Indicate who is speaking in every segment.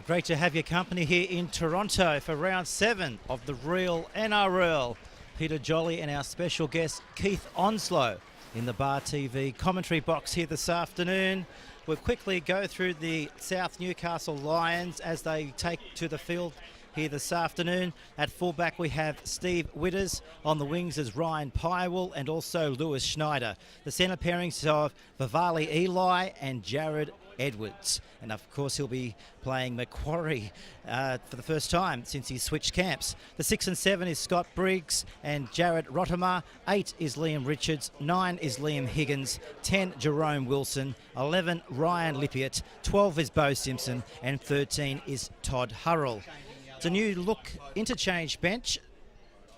Speaker 1: Great to have your company here in Toronto for round 7 of the real NRL. Peter Jolly and our special guest Keith Onslow in the Bar TV commentary box here this afternoon. We'll quickly go through the South Newcastle Lions as they take to the field here this afternoon. At fullback we have Steve Witters. On the wings is Ryan Pywell and also Lewis Schneider. The centre pairings of Vivali Eli and Jared Edwards. And of course he'll be playing Macquarie for the first time since he switched camps. The 6 and 7 is Scott Briggs and Jared Rottimer. 8 is Liam Richards. 9 is Liam Higgins. 10 Jerome Wilson. 11 Ryan Lippiatt. 12 is Bo Simpson and 13 is Todd Hurrell. It's a new look interchange bench.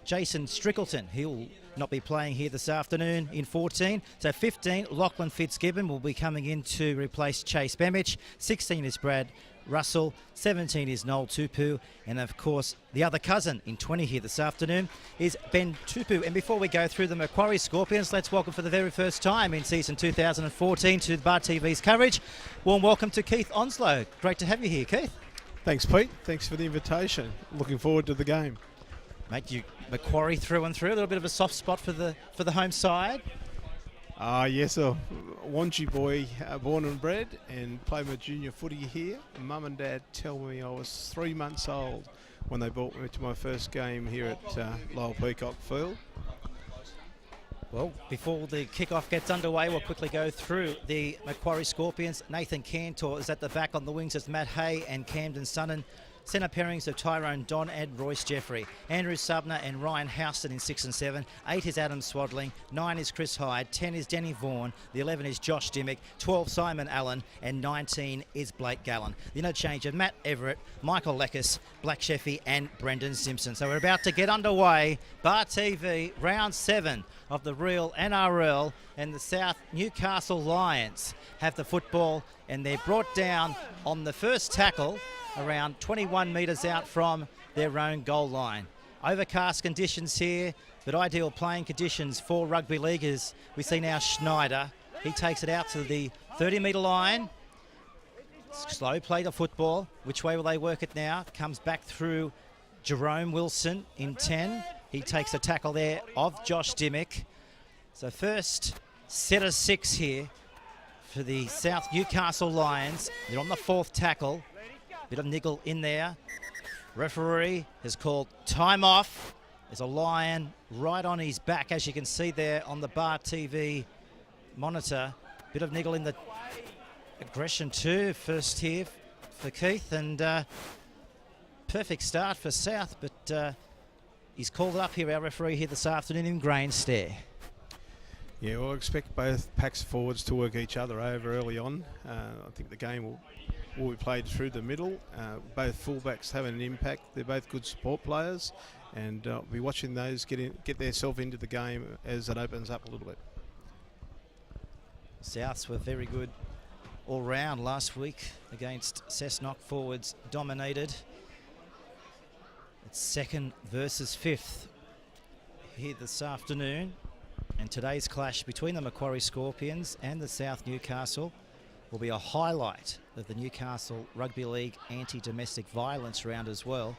Speaker 1: Jason Strickleton, he'll not be playing here this afternoon in 14. So 15, Lachlan Fitzgibbon will be coming in to replace Chase Bemich. 16 is Brad Russell. 17 is Noel Tupu. And of course, the other cousin in 20 here this afternoon is Ben Tupu. And before we go through the Macquarie Scorpions, let's welcome for the very first time in season 2014 to Bar TV's coverage. Warm welcome to Keith Onslow. Great to have you here, Keith.
Speaker 2: Thanks, Pete. Thanks for the invitation. Looking forward to the game.
Speaker 1: Mate, you Macquarie through and through. A little bit of a soft spot for the home side.
Speaker 2: Yes, a Wanji boy, born and bred, and played my junior footy here. Mum and Dad tell me I was 3 months old when they brought me to my first game here at Lowell Peacock Field.
Speaker 1: Well, before the kickoff gets underway, we'll quickly go through the Macquarie Scorpions. Nathan Cantor is at the back. On the wings is Matt Hay and Camden Sunnan. Centre pairings of Tyrone Don and Royce Jeffrey. Andrew Subner and Ryan Houston in 6 and 7. 8 is Adam Swadling. 9 is Chris Hyde. 10 is Denny Vaughan. The 11 is Josh Dimmick. 12 Simon Allen. And 19 is Blake Gallen. The interchange of Matt Everett, Michael Lekis, Black Sheffy and Brendan Simpson. So we're about to get underway. Bar TV, round 7 of the real NRL, and the South Newcastle Lions have the football, and they're brought down on the first tackle around 21 metres out from their own goal line. Overcast conditions here, but ideal playing conditions for rugby leaguers. We see now Schneider. He takes it out to the 30-metre line. Slow play to football. Which way will they work it now? Comes back through Jerome Wilson in 10. He takes a tackle there of Josh Dimmick. So first set of 6 here for the South Newcastle Lions. They're on the 4th tackle. Bit of niggle in there. Referee has called time off. There's a lion right on his back, as you can see there on the Bar TV monitor. Bit of niggle in the aggression too, first here for Keith, and perfect start for South, but he's called it up here, our referee here this afternoon in Grain Stare.
Speaker 2: Yeah, well, I expect both packs forwards to work each other over early on. I think the game will be played through the middle. Both fullbacks having an impact. They're both good support players, and I'll be watching those get themselves into the game as it opens up a little bit.
Speaker 1: Souths were very good all round last week against Cessnock. Forwards dominated. It's 2nd versus 5th here this afternoon, and today's clash between the Macquarie Scorpions and the South Newcastle will be a highlight of the Newcastle Rugby League anti-domestic violence round as well.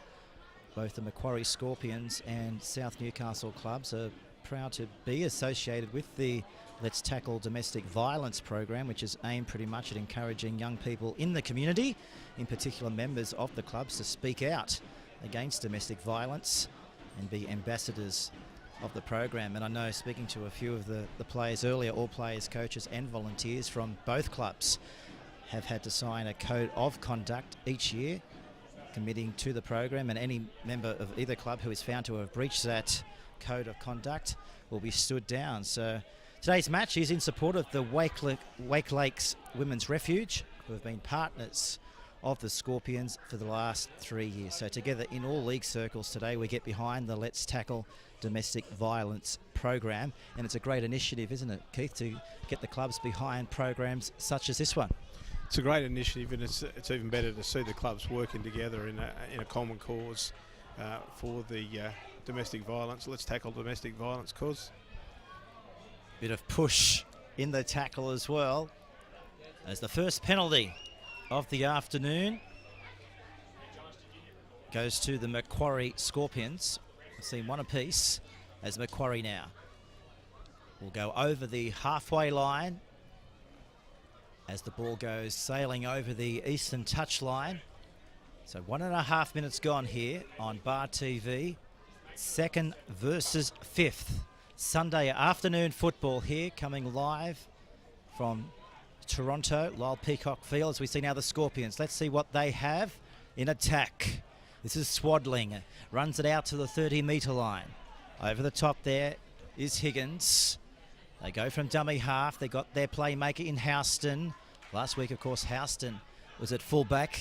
Speaker 1: Both the Macquarie Scorpions and South Newcastle clubs are proud to be associated with the Let's Tackle Domestic Violence program, which is aimed pretty much at encouraging young people in the community, in particular members of the clubs, to speak out against domestic violence and be ambassadors of the program. And I know, speaking to a few of the players earlier, all players, coaches and volunteers from both clubs have had to sign a code of conduct each year committing to the program, and any member of either club who is found to have breached that code of conduct will be stood down. So today's match is in support of the Wake Lakes Women's Refuge, who have been partners of the Scorpions for the last 3 years. So together in all league circles today, we get behind the Let's Tackle Domestic Violence program, and it's a great initiative, isn't it, Keith, to get the clubs behind programs such as this one?
Speaker 2: It's a great initiative, and it's even better to see the clubs working together in a common cause for the domestic violence. Let's tackle domestic violence cause.
Speaker 1: Bit of push in the tackle as well, as the first penalty of the afternoon. goes to the Macquarie Scorpions. We've seen one apiece as Macquarie now will go over the halfway line as the ball goes sailing over the eastern touchline. So 1.5 minutes gone here on Bar TV. Second versus fifth. Sunday afternoon football here, coming live from Toronto, Lyle Peacock Field, as we see now the Scorpions. Let's see what they have in attack. This is Swadling, runs it out to the 30-metre line. Over the top there is Higgins. They go from dummy half. They got their playmaker in Houston. Last week, of course, Houston was at fullback,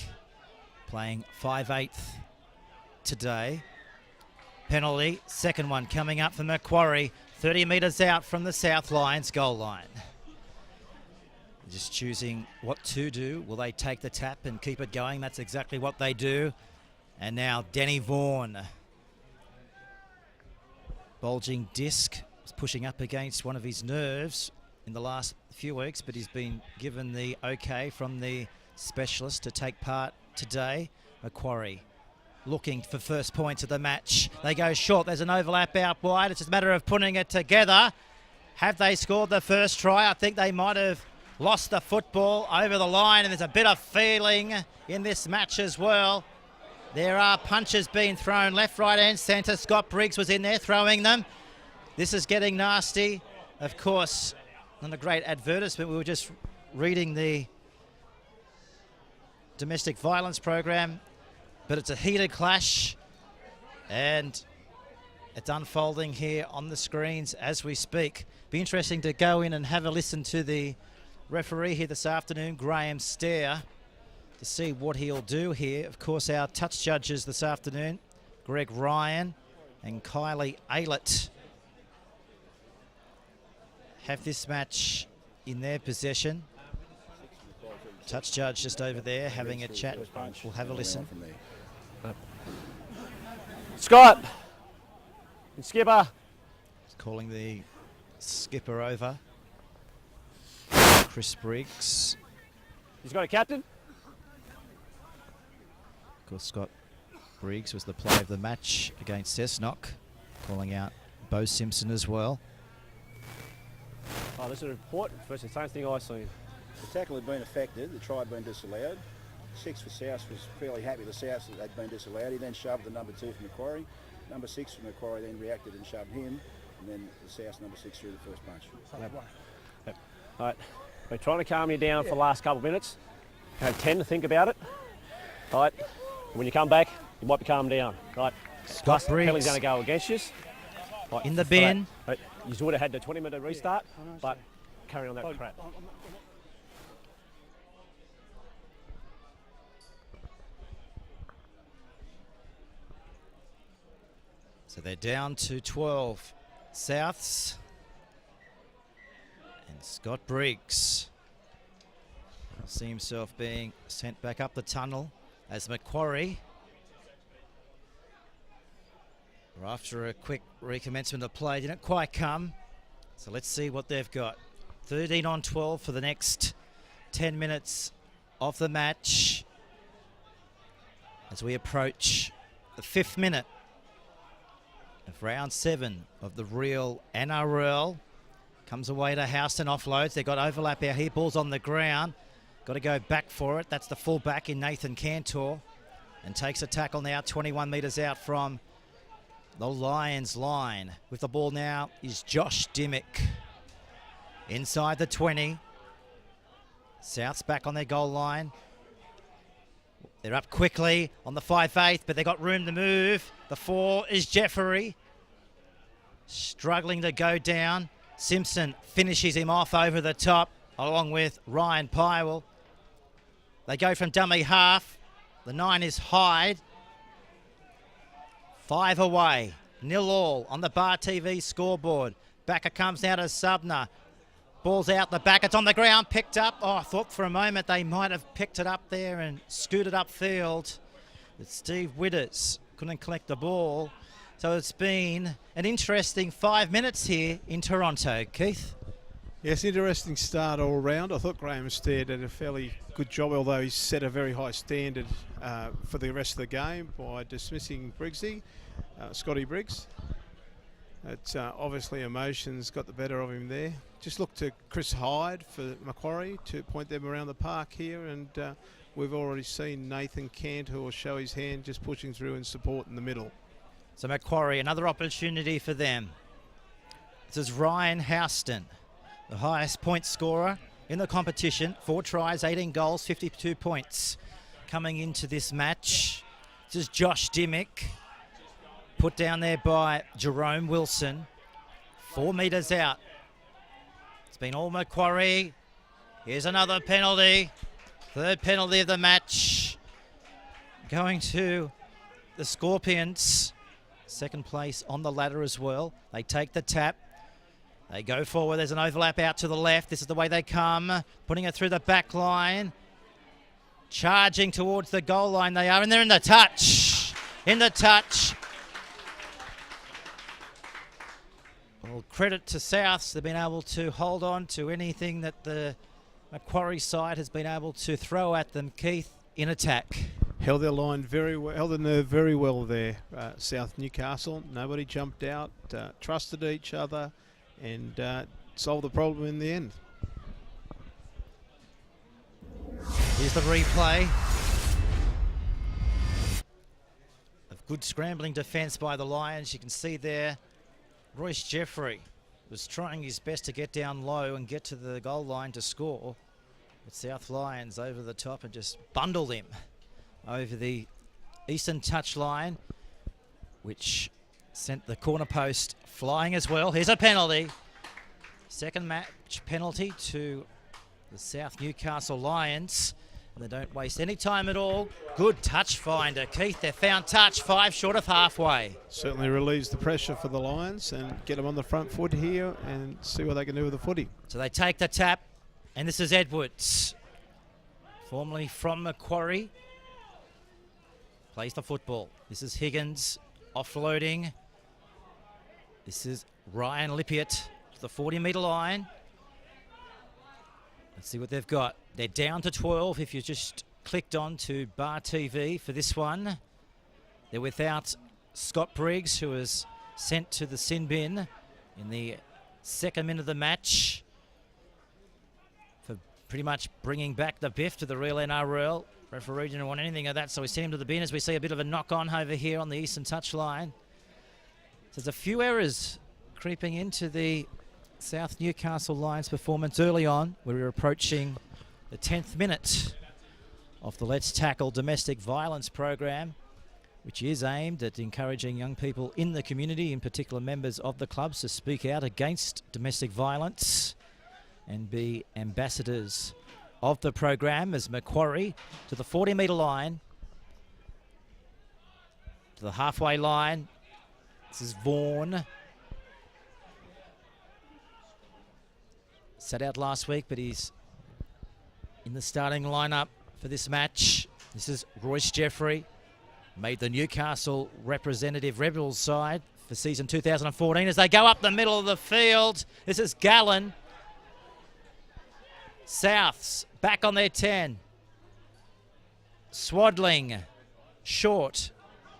Speaker 1: playing 5/8 today. Penalty, second one coming up for Macquarie, 30 metres out from the South Lions goal line. Just choosing what to do. Will they take the tap and keep it going? That's exactly what they do. And now Denny Vaughan. Bulging disc, was pushing up against one of his nerves in the last few weeks, but he's been given the okay from the specialist to take part today. Macquarie looking for first points of the match. They go short. There's an overlap out wide. It's just a matter of putting it together. Have they scored the first try? I think they might have lost the football over the line, and there's a bit of feeling in this match as well. There are punches being thrown left, right and centre. Scott Briggs was in there throwing them. This is getting nasty. Of course, not a great advertisement. We were just reading the domestic violence program, but it's a heated clash, and it's unfolding here on the screens as we speak. Be interesting to go in and have a listen to the referee here this afternoon, Graham Stair, to see what he'll do here. Of course, our touch judges this afternoon, Greg Ryan and Kylie Aylett, have this match in their possession. Touch judge just over there having a chat. We'll have a listen.
Speaker 3: Scott, skipper.
Speaker 1: Calling the skipper over. Chris Briggs.
Speaker 3: He's got a captain.
Speaker 1: Of course, Scott Briggs was the player of the match against Cessnock, calling out Bo Simpson as well.
Speaker 3: Oh, this is a report. First, the same thing I seen.
Speaker 4: The tackle had been affected, the try had been disallowed. 6 for South was fairly happy the South had been disallowed. He then shoved the number 2 for Macquarie. Number 6 for Macquarie then reacted and shoved him, and then the South number 6 threw the first punch.
Speaker 3: Yep. All right, we're trying to calm you down for the last couple of minutes. You have 10 to think about it. All right, when you come back, you might be calmed down. Right,
Speaker 1: Scott Briggs
Speaker 3: penalty's going to go against you. Right,
Speaker 1: in the bin.
Speaker 3: Right, you would have had the 20-minute restart, but carry on that crap.
Speaker 1: So they're down to 12 Souths. And Scott Briggs will see himself being sent back up the tunnel as Macquarie, after a quick recommencement of play, didn't quite come. So let's see what they've got. 13 on 12 for the next 10 minutes of the match as we approach the 5th minute of round 7 of the real NRL. Comes away to Houston, offloads. They've got overlap out here. Ball's on the ground. Got to go back for it. That's the fullback in Nathan Cantor. And takes a tackle now 21 metres out from the Lions line. With the ball now is Josh Dimmick. Inside the 20. South's back on their goal line. They're up quickly on the 5/8, but they've got room to move. The 4 is Jeffrey. Struggling to go down. Simpson finishes him off over the top, along with Ryan Pywell. They go from dummy half. The 9 is Hyde. 5 away. 0-all on the Bar TV scoreboard. Backer comes now to Subner. Ball's out the back. It's on the ground, picked up. Oh, I thought for a moment they might have picked it up there and scooted upfield. But Steve Widders couldn't collect the ball. So it's been an interesting 5 minutes here in Toronto, Keith.
Speaker 2: Yes, interesting start all round. I thought Graham Stead did a fairly good job, although he's set a very high standard for the rest of the game by dismissing Briggsy, Scotty Briggs. It's obviously emotions got the better of him there. Just look to Chris Hyde for Macquarie to point them around the park here, and we've already seen Nathan Cantor will show his hand just pushing through and support in the middle.
Speaker 1: So Macquarie, another opportunity for them. This is Ryan Houston, the highest point scorer in the competition. 4 tries, 18 goals, 52 points coming into this match. This is Josh Dimmick, put down there by Jerome Wilson. 4 metres out. It's been all Macquarie. Here's another penalty. 3rd penalty of the match. Going to the Scorpions. 2nd place on the ladder as well. They take the tap. They go forward. There's an overlap out to the left. This is the way they come. Putting it through the back line. Charging towards the goal line they are. And they're in the touch. In the touch. Well, credit to Souths. They've been able to hold on to anything that the Macquarie side has been able to throw at them, Keith, in attack.
Speaker 2: Held their line very well, held the nerve very well there, South Newcastle. Nobody jumped out, trusted each other, and solved the problem in the end.
Speaker 1: Here's the replay of good scrambling defence by the Lions. You can see there Royce Jeffrey was trying his best to get down low and get to the goal line to score. But South Lions over the top and just bundled him over the eastern touch line, which sent the corner post flying as well. Here's a penalty. 2nd match penalty to the South Newcastle Lions. And they don't waste any time at all. Good touch finder, Keith. They found touch, 5 short of halfway.
Speaker 2: Certainly relieves the pressure for the Lions and get them on the front foot here and see what they can do with the footy.
Speaker 1: So they take the tap, and this is Edwards, formerly from Macquarie. Plays the football. This is Higgins offloading. This is Ryan Lippiott to the 40-metre line. Let's see what they've got. They're down to 12 if you just clicked on to Bar TV for this one. They're without Scott Briggs, who was sent to the sin bin in the 2nd minute of the match for pretty much bringing back the biff to the real NRL. Referee didn't want anything of that, so we sent him to the bin as we see a bit of a knock-on over here on the eastern touch line. So there's a few errors creeping into the South Newcastle Lions performance early on. We were approaching the 10th minute of the Let's Tackle Domestic Violence program, which is aimed at encouraging young people in the community, in particular members of the clubs, to speak out against domestic violence and be ambassadors of the program. As Macquarie to the 40-metre line, to the halfway line. This is Vaughan. Sat out last week, but he's in the starting lineup for this match. This is Royce Jeffrey, made the Newcastle representative Rebels side for season 2014 as they go up the middle of the field. This is Gallen. Souths back on their 10. Swaddling short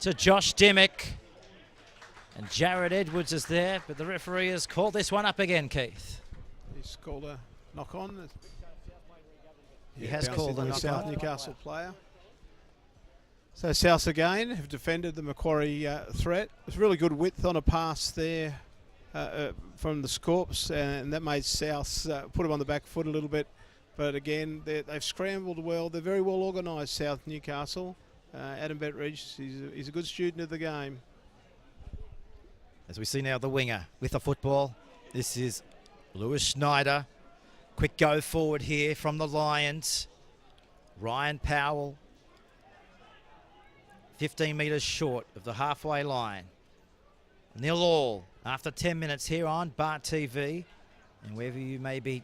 Speaker 1: to Josh Dimmick. And Jared Edwards is there, but the referee has called this one up again, Keith.
Speaker 2: He's called a knock-on.
Speaker 1: He has called a knock-on.
Speaker 2: South Newcastle player. So Souths again have defended the Macquarie threat. There's really good width on a pass there from the Scorps, and that made Souths put them on the back foot a little bit. But again, they've scrambled well. They're very well organised, South Newcastle. Adam Bettridge, he's a good student of the game.
Speaker 1: As we see now the winger with the football. This is Lewis Schneider. Quick go forward here from the Lions. Ryan Powell. 15 metres short of the halfway line. 0-all after 10 minutes here on Bart TV. And wherever you may be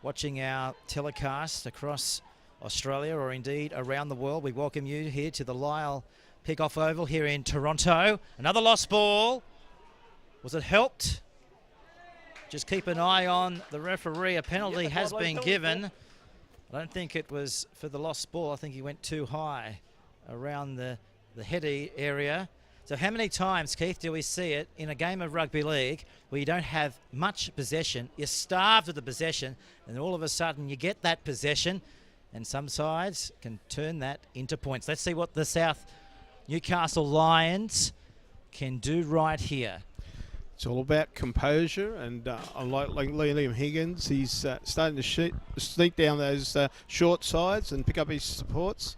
Speaker 1: watching our telecast across Australia or indeed around the world, we welcome you here to the Lyle Pickoff Oval here in Toronto. Another lost ball. Was it helped? just keep an eye on the referee. A penalty has been given. I don't think it was for the lost ball. I think he went too high around the heady area. So how many times, Keith, do we see it in a game of rugby league where you don't have much possession, you're starved of the possession, and all of a sudden you get that possession, and some sides can turn that into points. Let's see what the South Newcastle Lions can do right here.
Speaker 2: It's all about composure, and I like Liam Higgins. He's starting to sneak down those short sides and pick up his supports.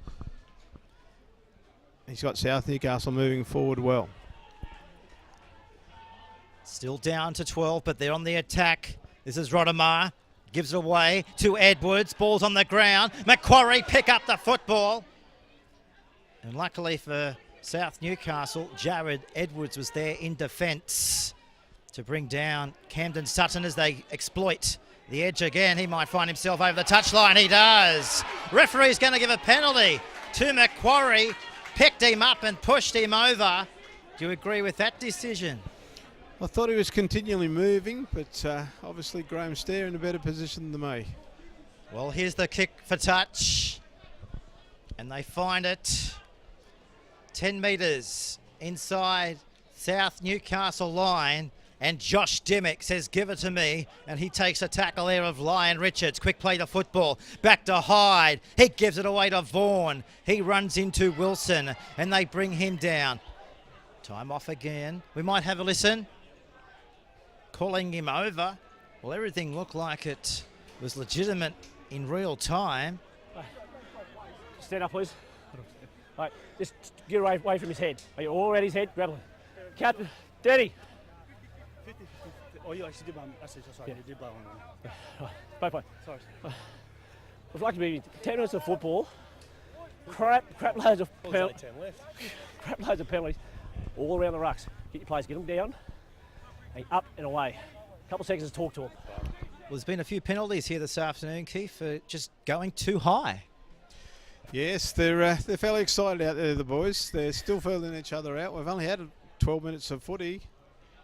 Speaker 2: He's got South Newcastle moving forward well.
Speaker 1: Still down to 12, but they're on the attack. This is Rodemar. Gives it away to Edwards. Ball's on the ground. Macquarie pick up the football. And luckily for South Newcastle, Jared Edwards was there in defence to bring down Camden Sutton as they exploit the edge again. He might find himself over the touchline. He does. Referee's going to give a penalty to Macquarie. Picked him up and pushed him over. Do you agree with that decision?
Speaker 2: I thought he was continually moving, but obviously Graham Stair in a better position than me.
Speaker 1: Well, here's the kick for touch. And they find it 10 metres inside South Newcastle line. And Josh Dimmick says, give it to me. And he takes a tackle there of Lyon Richards. Quick play to football. Back to Hyde. He gives it away to Vaughan. He runs into Wilson. And they bring him down. Time off again. We might have a listen. Calling him over. Well, everything looked like it was legitimate in real time.
Speaker 3: Stand up, please. All right, just get away from his head. Are you all around his head? Grab him. Captain, Daddy.
Speaker 5: Oh, you actually did blow. Sorry, you did blow on me.
Speaker 3: Bye.
Speaker 5: Sorry.
Speaker 3: It's like to be 10 minutes of football. Crap loads of
Speaker 5: There's
Speaker 3: penalties.
Speaker 5: 10 left.
Speaker 3: Crap loads of penalties all around the rucks. Get your players, get them down, and up and away. A couple of seconds to talk to them.
Speaker 1: Well, there's been a few penalties here this afternoon, Keith, for just going too high.
Speaker 2: Yes, they're fairly excited out there, the boys. They're still feeling each other out. We've only had 12 minutes of footy.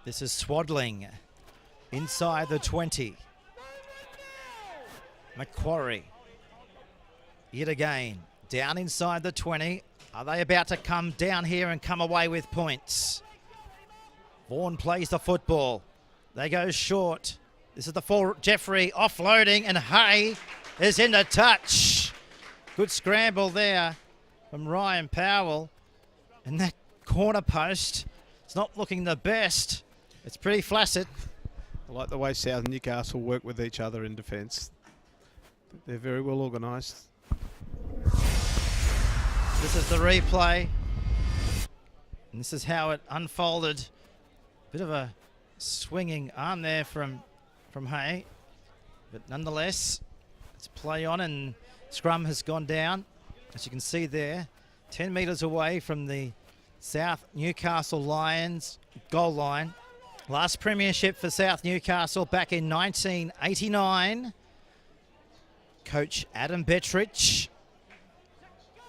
Speaker 1: This is Swaddling inside the 20. Macquarie yet again down inside the 20. Are they about to come down here and come away with points? Vaughan plays the football. They go short. This is the full Jeffrey offloading, and Hay is in the touch. Good scramble there from Ryan Powell. And that corner post, it's not looking the best. It's pretty flaccid.
Speaker 2: I like the way South Newcastle work with each other in defence. They're very well organised.
Speaker 1: This is the replay. And this is how it unfolded. Bit of a swinging arm there from Hay. But nonetheless, it's play on, and scrum has gone down. As you can see there, 10 metres away from the South Newcastle Lions goal line. Last premiership for South Newcastle back in 1989. Coach Adam Bettrich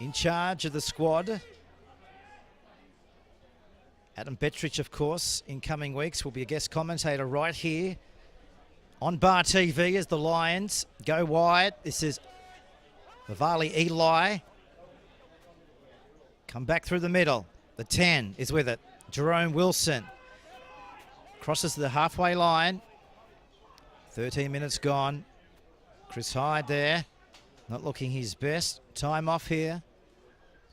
Speaker 1: in charge of the squad. Adam Bettrich, of course, in coming weeks will be a guest commentator right here on Bar TV as the Lions go wide. This is Vivali Eli. Come back through the middle. The 10 is with it. Jerome Wilson crosses the halfway line. 13 minutes gone. Chris Hyde there, not looking his best. Time off here.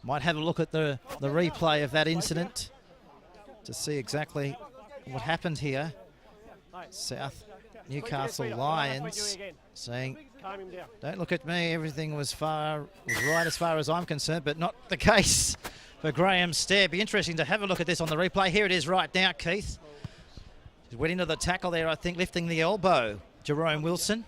Speaker 1: Might have a look at the replay of that incident to see exactly what happened here. South Newcastle Lions saying, don't look at me, everything was right as far as I'm concerned, but not the case for Graham Stair. Be interesting to have a look at this on the replay. Here it is right now, Keith. He's went into the tackle there, I think, lifting the elbow. Jerome Wilson.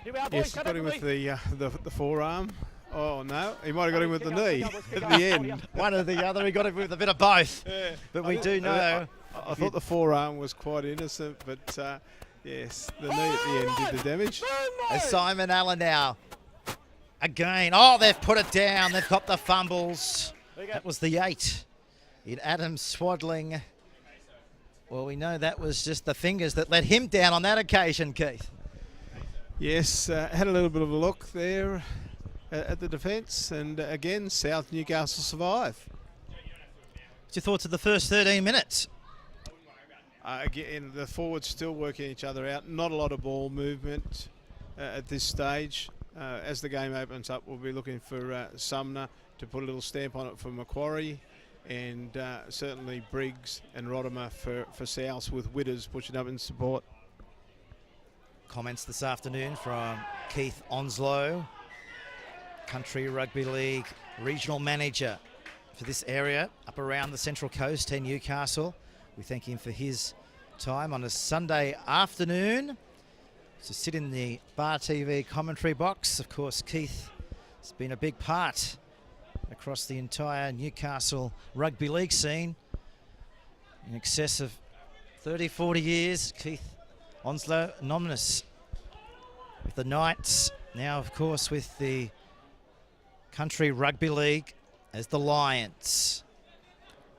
Speaker 2: Yes, got him with the forearm. Oh no, he might have got him with the knee at the end.
Speaker 1: One or the other, he got him with a bit of both.
Speaker 2: Yeah.
Speaker 1: But we do know.
Speaker 2: I thought the forearm was quite innocent, but yes, the knee at the end did the damage.
Speaker 1: As Simon Allen now. Again, oh, they've put it down. They've got the fumbles. That was the 8 in Adam Swaddling. Well, we know that was just the fingers that let him down on that occasion, Keith.
Speaker 2: Yes, had a little bit of a look there at the defence, and again, South Newcastle survive.
Speaker 1: What's your thoughts of the first 13 minutes?
Speaker 2: Again, the forwards still working each other out. Not a lot of ball movement at this stage. As the game opens up, we'll be looking for Sumner to put a little stamp on it for Macquarie, and certainly Briggs and Rodimer for South, with Witters pushing up in support.
Speaker 1: Comments this afternoon from Keith Onslow, Country Rugby League regional manager for this area up around the Central Coast in Newcastle. We thank him for his time on a Sunday afternoon to sit in the Bar TV commentary box. Of course, Keith has been a big part across the entire Newcastle rugby league scene in excess of 30, 40 years. Keith Onslow, anonymous with the Knights, now of course with the Country Rugby League as the Lions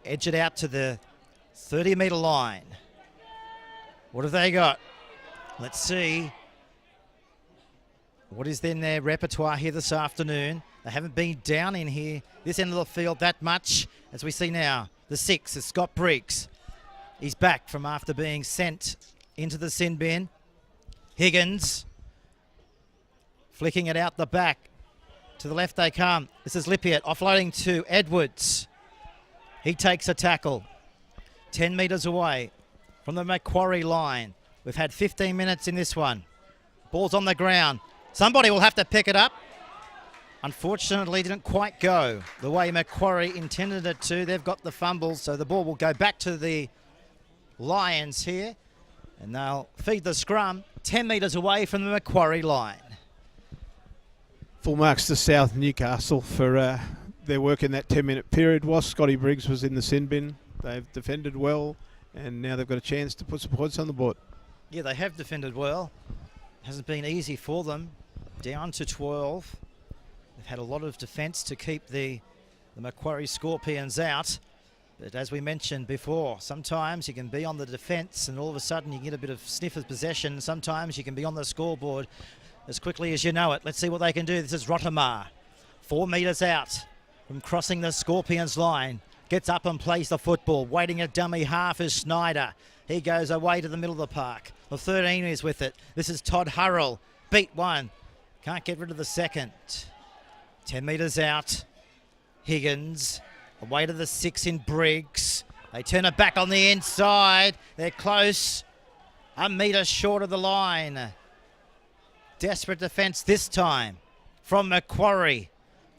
Speaker 1: edge it out to the 30-metre line. What have they got? Let's see what is in their repertoire here this afternoon. They haven't been down in here, this end of the field, that much, as we see now. The 6 is Scott Briggs. He's back from after being sent into the sin bin. Higgins flicking it out the back. To the left they come. This is Lippiett offloading to Edwards. He takes a tackle. 10 metres away from the Macquarie line. We've had 15 minutes in this one. Ball's on the ground. Somebody will have to pick it up. Unfortunately, didn't quite go the way Macquarie intended it to. They've got the fumbles, so the ball will go back to the Lions here. And they'll feed the scrum 10 metres away from the Macquarie line.
Speaker 2: Full marks to South Newcastle for their work in that 10-minute period. Whilst Scotty Briggs was in the sin bin, they've defended well, and now they've got a chance to put some points on the board.
Speaker 1: Yeah, they have defended well. Hasn't been easy for them. Down to 12. They've had a lot of defence to keep the Macquarie Scorpions out. But as we mentioned before, sometimes you can be on the defence and all of a sudden you get a bit of sniff of possession. Sometimes you can be on the scoreboard as quickly as you know it. Let's see what they can do. This is Rottemar. 4 metres out from crossing the Scorpions line. Gets up and plays the football. Waiting a dummy half is Snyder. He goes away to the middle of the park. The 13 is with it. This is Todd Hurrell. Beat one. Can't get rid of the second. 10 metres out. Higgins. Away to the 6 in Briggs. They turn it back on the inside. They're close. A metre short of the line. Desperate defence this time from Macquarie.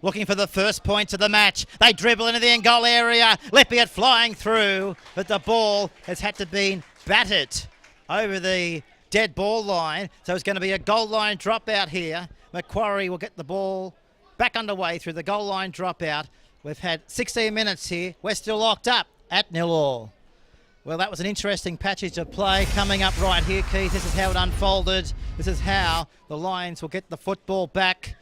Speaker 1: Looking for the first points of the match. They dribble into the end goal area. Lippiett flying through, but the ball has had to be battered over the dead ball line. So it's going to be a goal line dropout here. Macquarie will get the ball back underway through the goal line dropout. We've had 16 minutes here. We're still locked up at 0-0. Well, that was an interesting passage of play coming up right here, Keith. This is how it unfolded. This is how the Lions will get the football back.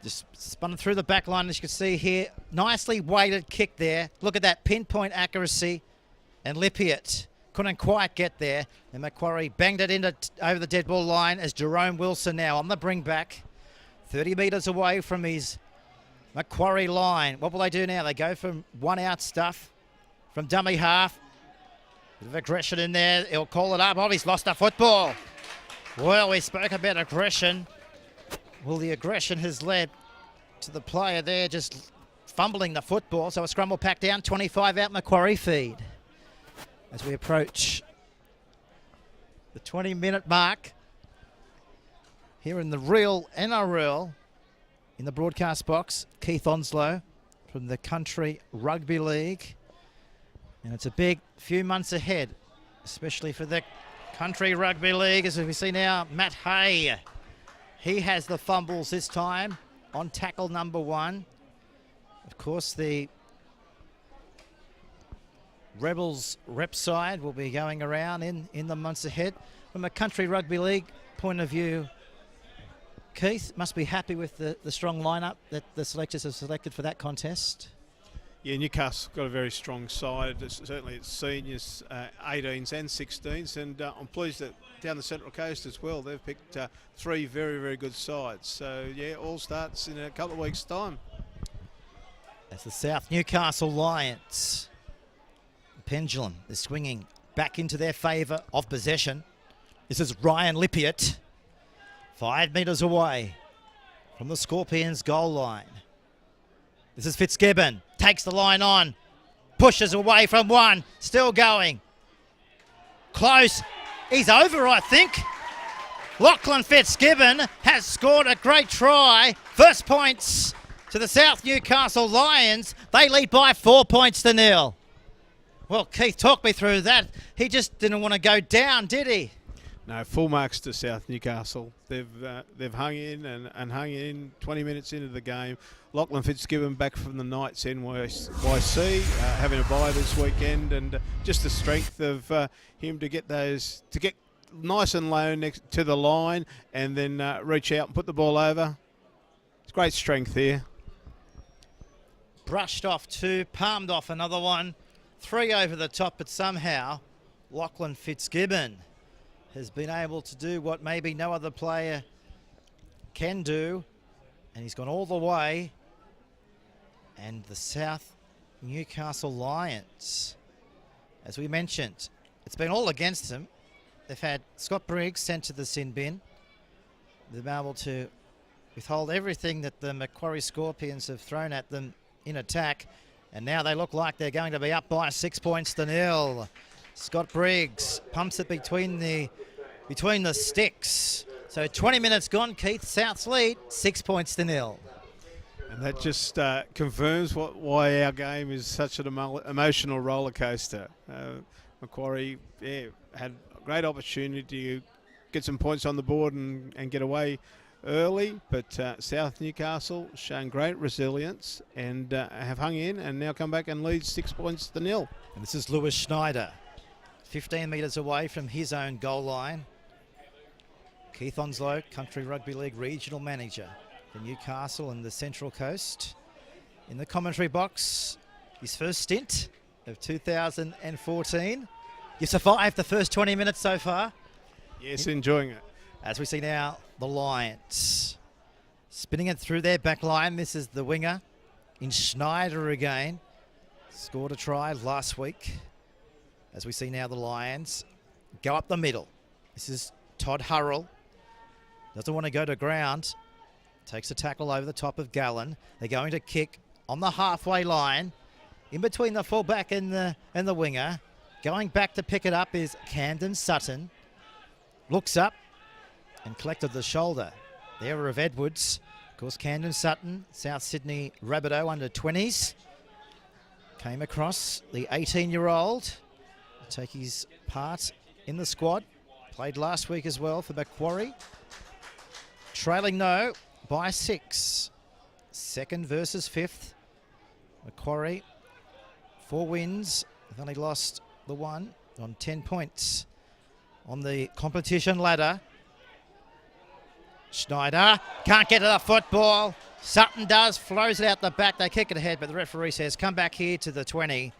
Speaker 1: Just spun through the back line, as you can see here. Nicely weighted kick there. Look at that pinpoint accuracy. And Lippiett couldn't quite get there. And Macquarie banged it into over the dead ball line as Jerome Wilson now on the bring back. 30 metres away from his Macquarie line. What will they do now? They go from one out stuff from dummy half. Bit of aggression in there. He'll call it up. Oh, he's lost a football. Well, we spoke about aggression. Well, the aggression has led to the player there just fumbling the football. So a scrum will pack down. 25 out Macquarie feed. As we approach the 20-minute mark here in the real NRL. In the broadcast box, Keith Onslow from the Country Rugby League. And it's a big few months ahead, especially for the Country Rugby League. As we see now, Matt Hay. He has the fumbles this time on tackle number 1. Of course, the Rebels rep side will be going around in the months ahead. From a Country Rugby League point of view, Keith must be happy with the strong lineup that the selectors have selected for that contest.
Speaker 2: Yeah, Newcastle got a very strong side. Certainly it's seniors, 18s and 16s, and I'm pleased that down the Central Coast as well, they've picked 3 very, very good sides. So yeah, all starts in a couple of weeks' time.
Speaker 1: That's the South Newcastle Lions. The pendulum is swinging back into their favour of possession. This is Ryan Lippiott, 5 metres away from the Scorpions' goal line. This is Fitzgibbon, takes the line on, pushes away from one, still going. Close, he's over, I think. Lachlan Fitzgibbon has scored a great try. First points to the South Newcastle Lions. They lead by 4 points to 0. Well, Keith, talk me through that. He just didn't want to go down, did he?
Speaker 2: No, full marks to South Newcastle. They've hung in and hung in 20 minutes into the game. Lachlan Fitzgibbon back from the Knights NYC, having a bye this weekend, and just the strength of him to get nice and low next to the line and then reach out and put the ball over. It's great strength here.
Speaker 1: Brushed off 2, palmed off another one, 3 over the top, but somehow Lachlan Fitzgibbon has been able to do what maybe no other player can do, and he's gone all the way. And the South Newcastle Lions, as we mentioned, it's been all against them. They've had Scott Briggs sent to the sin bin. They've been able to withhold everything that the Macquarie Scorpions have thrown at them in attack, and now they look like they're going to be up by 6 points to 0. Scott Briggs pumps it between the sticks. So 20 minutes gone, Keith. South's lead, 6 points to 0.
Speaker 2: And that just confirms why our game is such an emotional roller coaster. Macquarie had a great opportunity to get some points on the board and get away early, but South Newcastle shown great resilience and have hung in and now come back and lead 6 points to 0.
Speaker 1: And this is Lewis Schneider, 15 metres away from his own goal line. Keith Onslow, Country Rugby League Regional Manager for Newcastle and the Central Coast. In the commentary box, his first stint of 2014. You survived the first 20 minutes so far.
Speaker 2: Yes, enjoying it.
Speaker 1: As we see now, the Lions spinning it through their back line. This is the winger in Schneider again. Scored a try last week. As we see now, the Lions go up the middle. This is Todd Hurrell. Doesn't want to go to ground. Takes a tackle over the top of Gallen. They're going to kick on the halfway line. In between the fullback and the winger. Going back to pick it up is Camden Sutton. Looks up and collected the shoulder. The error of Edwards. Of course, Camden Sutton, South Sydney Rabbitoh under 20s. Came across the 18-year-old to take his part in the squad. Played last week as well for Macquarie. Trailing no by 6. Second versus 5th. Macquarie, 4 wins. They've only lost the one on 10 points on the competition ladder. Schneider can't get to the football. Sutton does, flows it out the back. They kick it ahead, but the referee says come back here to the 20.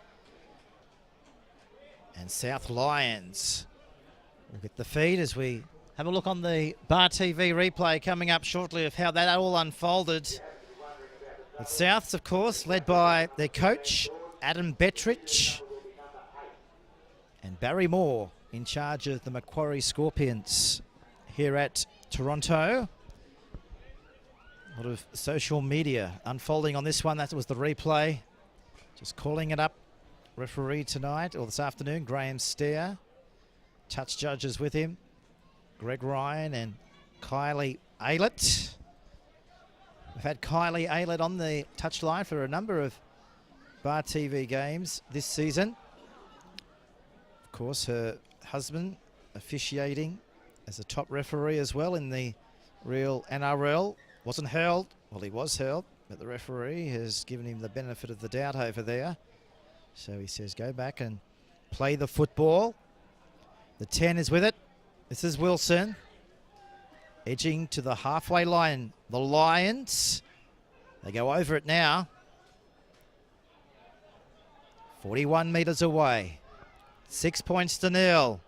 Speaker 1: And South Lions will get the feed as we have a look on the Bar TV replay coming up shortly of how that all unfolded. The Souths, of course, led by their coach, Adam Bettridge, and Barry Moore in charge of the Macquarie Scorpions here at Toronto. A lot of social media unfolding on this one. That was the replay. Just calling it up. Referee tonight, or this afternoon, Graham Stair. Touch judges with him, Greg Ryan and Kylie Aylett. We've had Kylie Aylett on the touchline for a number of Bar TV games this season. Of course, her husband officiating as a top referee as well in the real NRL. Wasn't hurled. Well, he was hurled, but the referee has given him the benefit of the doubt over there. So he says, go back and play the football. The 10 is with it. This is Wilson. Edging to the halfway line. The Lions. They go over it now. 41 metres away. 6 points to nil.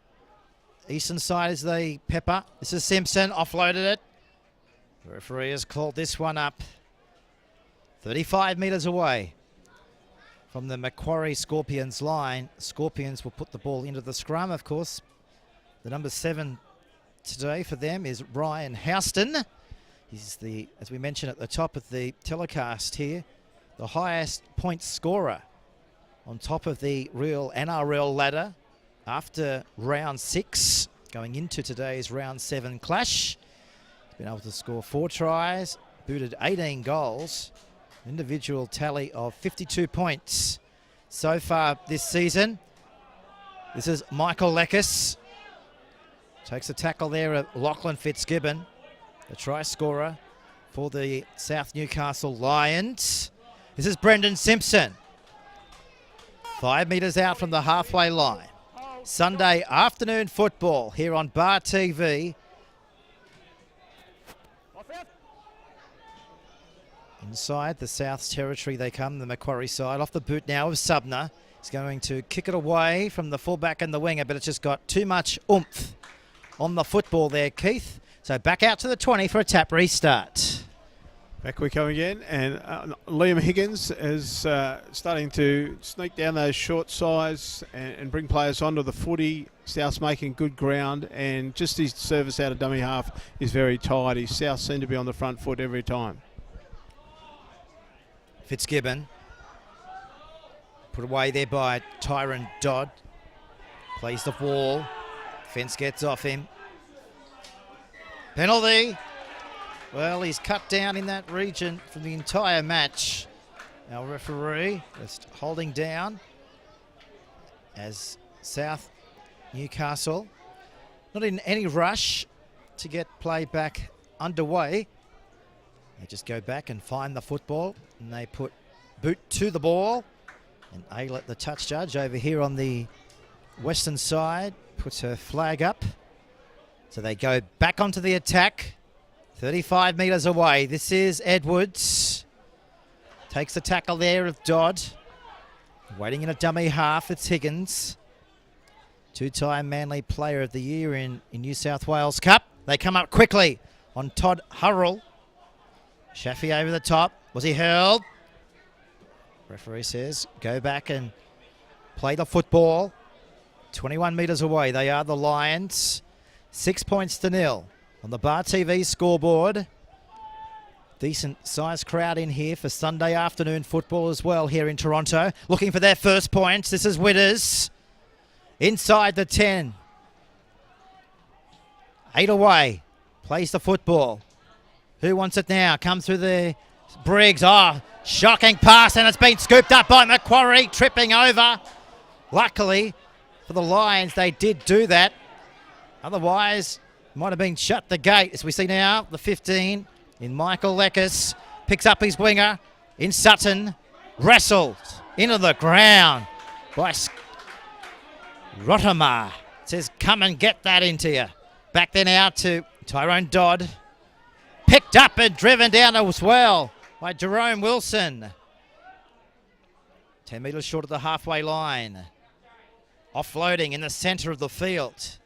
Speaker 1: Eastern side as they pepper. This is Simpson, offloaded it. The referee has called this one up. 35 metres away from the Macquarie Scorpions line. Scorpions will put the ball into the scrum, of course. The number 7 today for them is Ryan Houston. He's the, as we mentioned at the top of the telecast here, the highest point scorer on top of the real NRL ladder after round 6, going into today's round 7 clash. He's been able to score 4 tries, booted 18 goals, individual tally of 52 points so far this season. This is Michael Lekis. Takes a tackle there at Lachlan Fitzgibbon, the try scorer for the South Newcastle Lions. This is Brendan Simpson. 5 metres out from the halfway line. Sunday afternoon football here on Bar TV. Inside the South's territory they come, the Macquarie side. Off the boot now of Subner. He's going to kick it away from the fullback and the winger, but it's just got too much oomph on the football there, Keith. So back out to the 20 for a tap restart.
Speaker 2: Back we come again, and Liam Higgins is starting to sneak down those short sides and bring players onto the footy. South's making good ground, and just his service out of dummy half is very tidy. South seem to be on the front foot every time.
Speaker 1: Fitzgibbon put away there by Tyron Dodd. Plays the ball. Fence gets off him. Penalty. Well, he's cut down in that region from the entire match. Our referee just holding down as South Newcastle not in any rush to get play back underway. They just go back and find the football, and they put boot to the ball. And Aylett, the touch judge over here on the western side, puts her flag up. So they go back onto the attack. 35 metres away. This is Edwards. Takes the tackle there of Dodd. Waiting in a dummy half, it's Higgins. 2-time Manly Player of the Year in New South Wales Cup. They come up quickly on Todd Hurrell. Shafi over the top. Was he hurled? Referee says go back and play the football. 21 metres away. They are the Lions. 6 points to nil on the Bar TV scoreboard. Decent sized crowd in here for Sunday afternoon football as well here in Toronto. Looking for their first points. This is Witters. Inside the 10. 8 away. Plays the football. Who wants it now? Come through the Briggs. Oh, shocking pass, and it's been scooped up by Macquarie, tripping over. Luckily for the Lions, they did do that. Otherwise, might have been shut the gate. As we see now, the 15 in Michael Lekis. Picks up his winger in Sutton. Wrestled into the ground by Rothamar. Says, come and get that into you. Back then out to Tyrone Dodd. Picked up and driven down as well by Jerome Wilson. 10 metres short of the halfway line. Offloading in the centre of the field.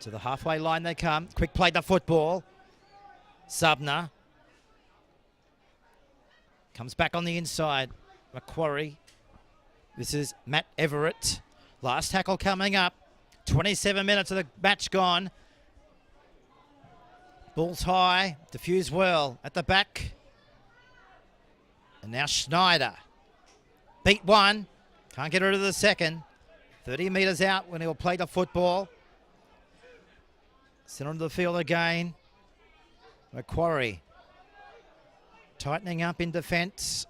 Speaker 1: To the halfway line they come. Quick play the football. Subner. Comes back on the inside. Macquarie. This is Matt Everett. Last tackle coming up. 27 minutes of the match gone. Ball's high. Diffused well at the back. And now Schneider. Beat one. Can't get rid of the second. 30 metres out when he'll play the football. Centre of the field again. Macquarie tightening up in defence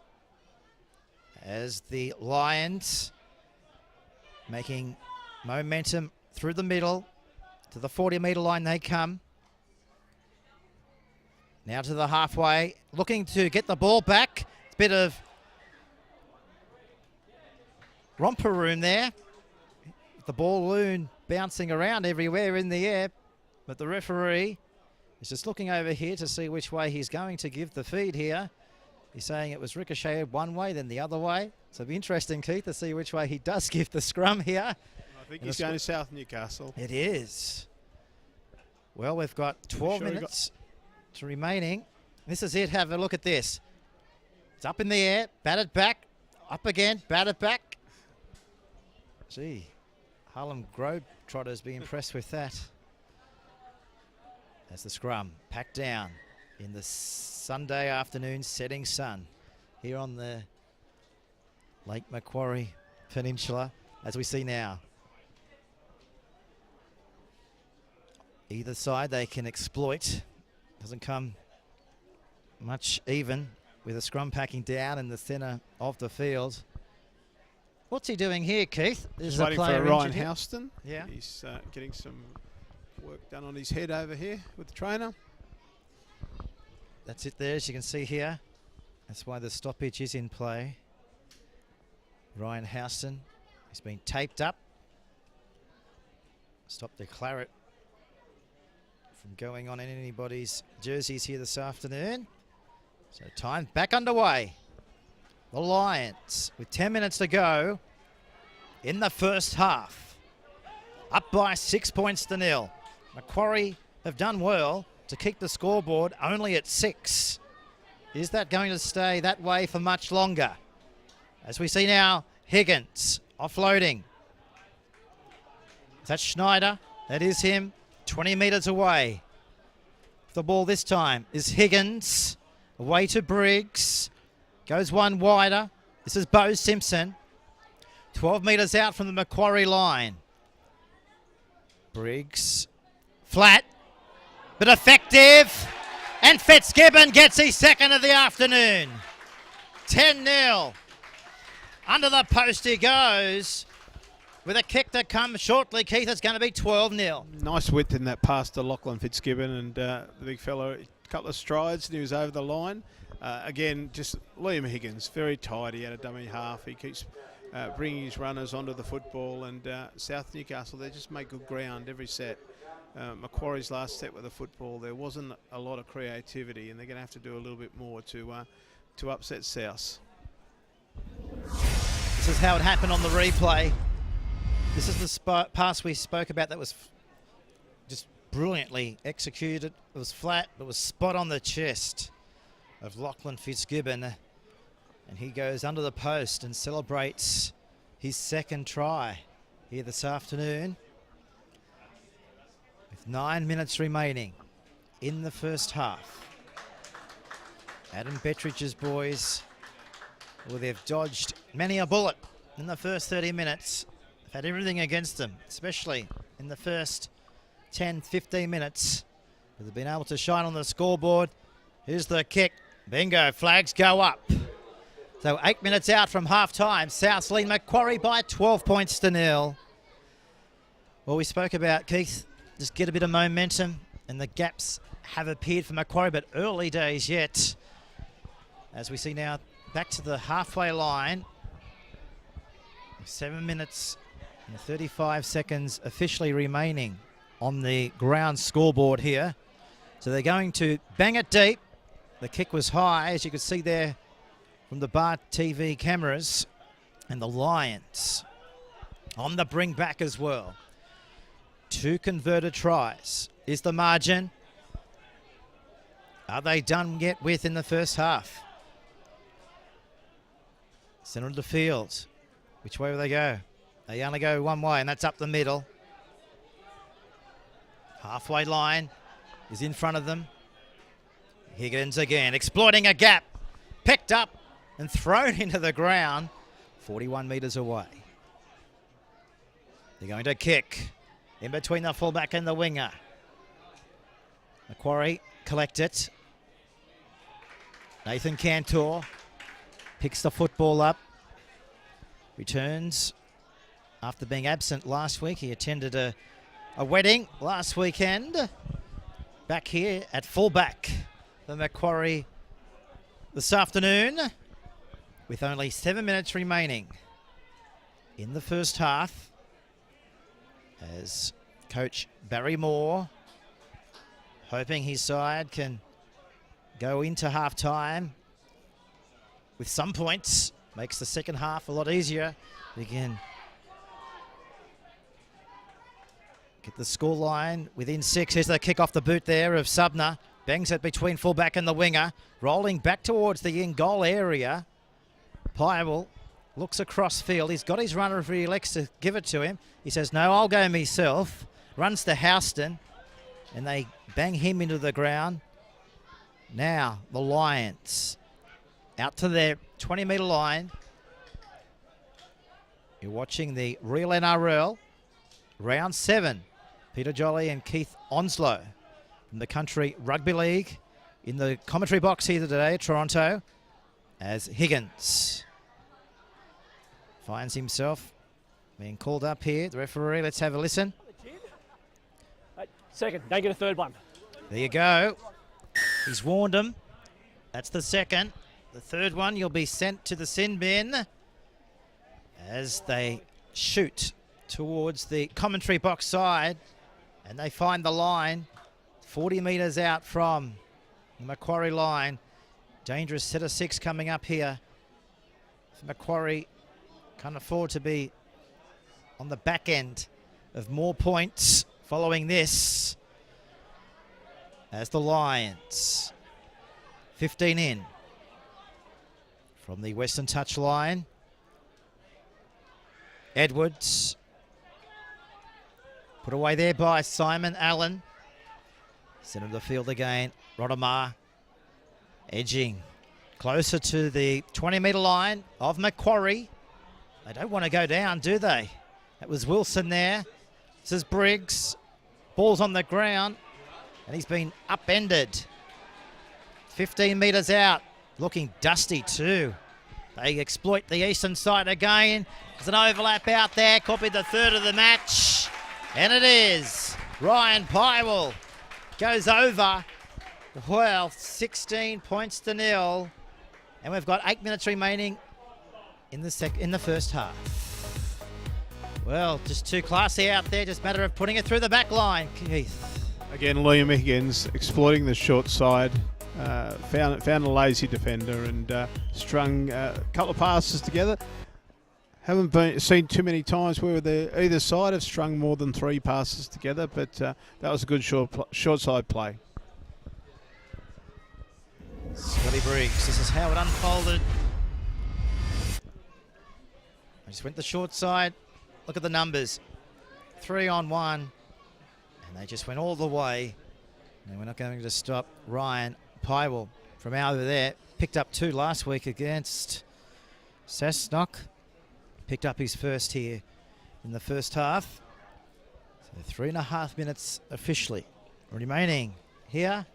Speaker 1: as the Lions making momentum through the middle. To the 40-metre line they come. Now to the halfway, looking to get the ball back. It's a bit of romper room there. The balloon bouncing around everywhere in the air. But the referee is just looking over here to see which way he's going to give the feed here. He's saying it was ricocheted one way, then the other way. So it'll be interesting, Keith, to see which way he does give the scrum here.
Speaker 2: I think he's going to South Newcastle.
Speaker 1: It is. Well, we've got 12 minutes to remaining. This is it. Have a look at this. It's up in the air, batted back, up again, batted back. Gee, Harlem Globetrotters be impressed with that. As the scrum packed down in the Sunday afternoon setting sun here on the Lake Macquarie Peninsula, as we see now. Either side they can exploit. Doesn't come much even with a scrum packing down in the centre of the field. What's he doing here, Keith?
Speaker 2: He's waiting for Ryan Houston.
Speaker 1: Yeah.
Speaker 2: He's getting some work done on his head over here with the trainer.
Speaker 1: That's it there, as you can see here. That's why the stoppage is in play. Ryan Houston has been taped up. Stop the claret from going on in anybody's jerseys here this afternoon. So time back underway. The Lions with 10 minutes to go in the first half. Up by 6 points to nil. Macquarie have done well to keep the scoreboard only at 6. Is that going to stay that way for much longer? As we see now, Higgins offloading. That's Schneider. That is him. 20 metres away. The ball this time is Higgins. Away to Briggs. Goes one wider. This is Bo Simpson. 12 metres out from the Macquarie line. Briggs. Flat. But effective. And Fitzgibbon gets his second of the afternoon. 10-0. Under the post he goes. With a kick that comes shortly, Keith, it's going to be 12-0.
Speaker 2: Nice width in that pass to Lachlan Fitzgibbon, and the big fella, a couple of strides and he was over the line. Again, just Liam Higgins, very tidy at a dummy half. He keeps bringing his runners onto the football, and South Newcastle, they just make good ground every set. Macquarie's last set with the football, there wasn't a lot of creativity, and they're going to have to do a little bit more to upset South.
Speaker 1: This is how it happened on the replay. This is the pass we spoke about that was just brilliantly executed. It was flat, but was spot on the chest of Lachlan Fitzgibbon. And he goes under the post and celebrates his second try here this afternoon. With 9 minutes remaining in the first half. Adam Bettridge's boys, well, they've dodged many a bullet in the first 30 minutes. They've had everything against them, especially in the first 10, 15 minutes. But they've been able to shine on the scoreboard. Here's the kick. Bingo, flags go up. So 8 minutes out from half-time. South lead Macquarie by 12 points to nil. Well, we spoke about, Keith, just get a bit of momentum, and the gaps have appeared for Macquarie, but early days yet. As we see now, back to the halfway line. 7 minutes and 35 seconds officially remaining on the ground scoreboard here. So they're going to bang it deep. The kick was high, as you can see there from the Bar TV cameras. And the Lions on the bring back as well. 2 converted tries is the margin. Are they done yet with in the first half? Centre of the field. Which way will they go? They only go one way, and that's up the middle. Halfway line is in front of them. Higgins again, exploiting a gap. Picked up and thrown into the ground. 41 metres away. They're going to kick in between the fullback and the winger. Macquarie collect it. Nathan Cantor picks the football up. Returns after being absent last week. He attended a wedding last weekend. Back here at fullback for Macquarie this afternoon with only 7 minutes remaining in the first half, as coach Barry Moore, hoping his side can go into half-time with some points. Makes the second half a lot easier. Again, get the score line within 6. Here's the kick off the boot there of Subner. Bangs it between fullback and the winger. Rolling back towards the in-goal area. Pyrewell looks across field. He's got his runner if he elects to give it to him. He says, no, I'll go myself. Runs to Houston. And they bang him into the ground. Now, the Lions out to their 20-metre line. You're watching the real NRL. Round 7. Peter Jolly and Keith Onslow from the Country Rugby League in the commentary box here today, Toronto, as Higgins finds himself being called up here. The referee, let's have a listen.
Speaker 3: Second, don't get a third one.
Speaker 1: There you go. He's warned him. That's the second. The third one, you'll be sent to the sin bin as they shoot towards the commentary box side, and they find the line 40 metres out from the Macquarie line. Dangerous set of 6 coming up here. Macquarie can't afford to be on the back end of more points following this, as the Lions 15 in from the Western touch line. Edwards put away there by Simon Allen. Centre of the field again. Rodemar edging closer to the 20-metre line of Macquarie. They don't want to go down, do they? That was Wilson there. This is Briggs. Ball's on the ground, and he's been upended. 15 metres out. Looking dusty too. They exploit the eastern side again. There's an overlap out there. Could be the third of the match. And it is. Ryan Pyrewell goes over. Well, 16 points to 0. And we've got 8 minutes remaining in the first half. Well, just too classy out there. Just a matter of putting it through the back line. Keith.
Speaker 2: Again, Liam Higgins exploiting the short side. Found a lazy defender and strung a couple of passes together. Haven't seen too many times where either side have strung more than 3 passes together, but that was a good short side play.
Speaker 1: Scotty Briggs, this is how it unfolded. I just went the short side. Look at the numbers. 3 on 1. And they just went all the way. And we're not going to stop Ryan Pyrewell from out of there. Picked up 2 last week against Cessnock. Picked up his first here in the first half. So 3.5 minutes officially remaining here.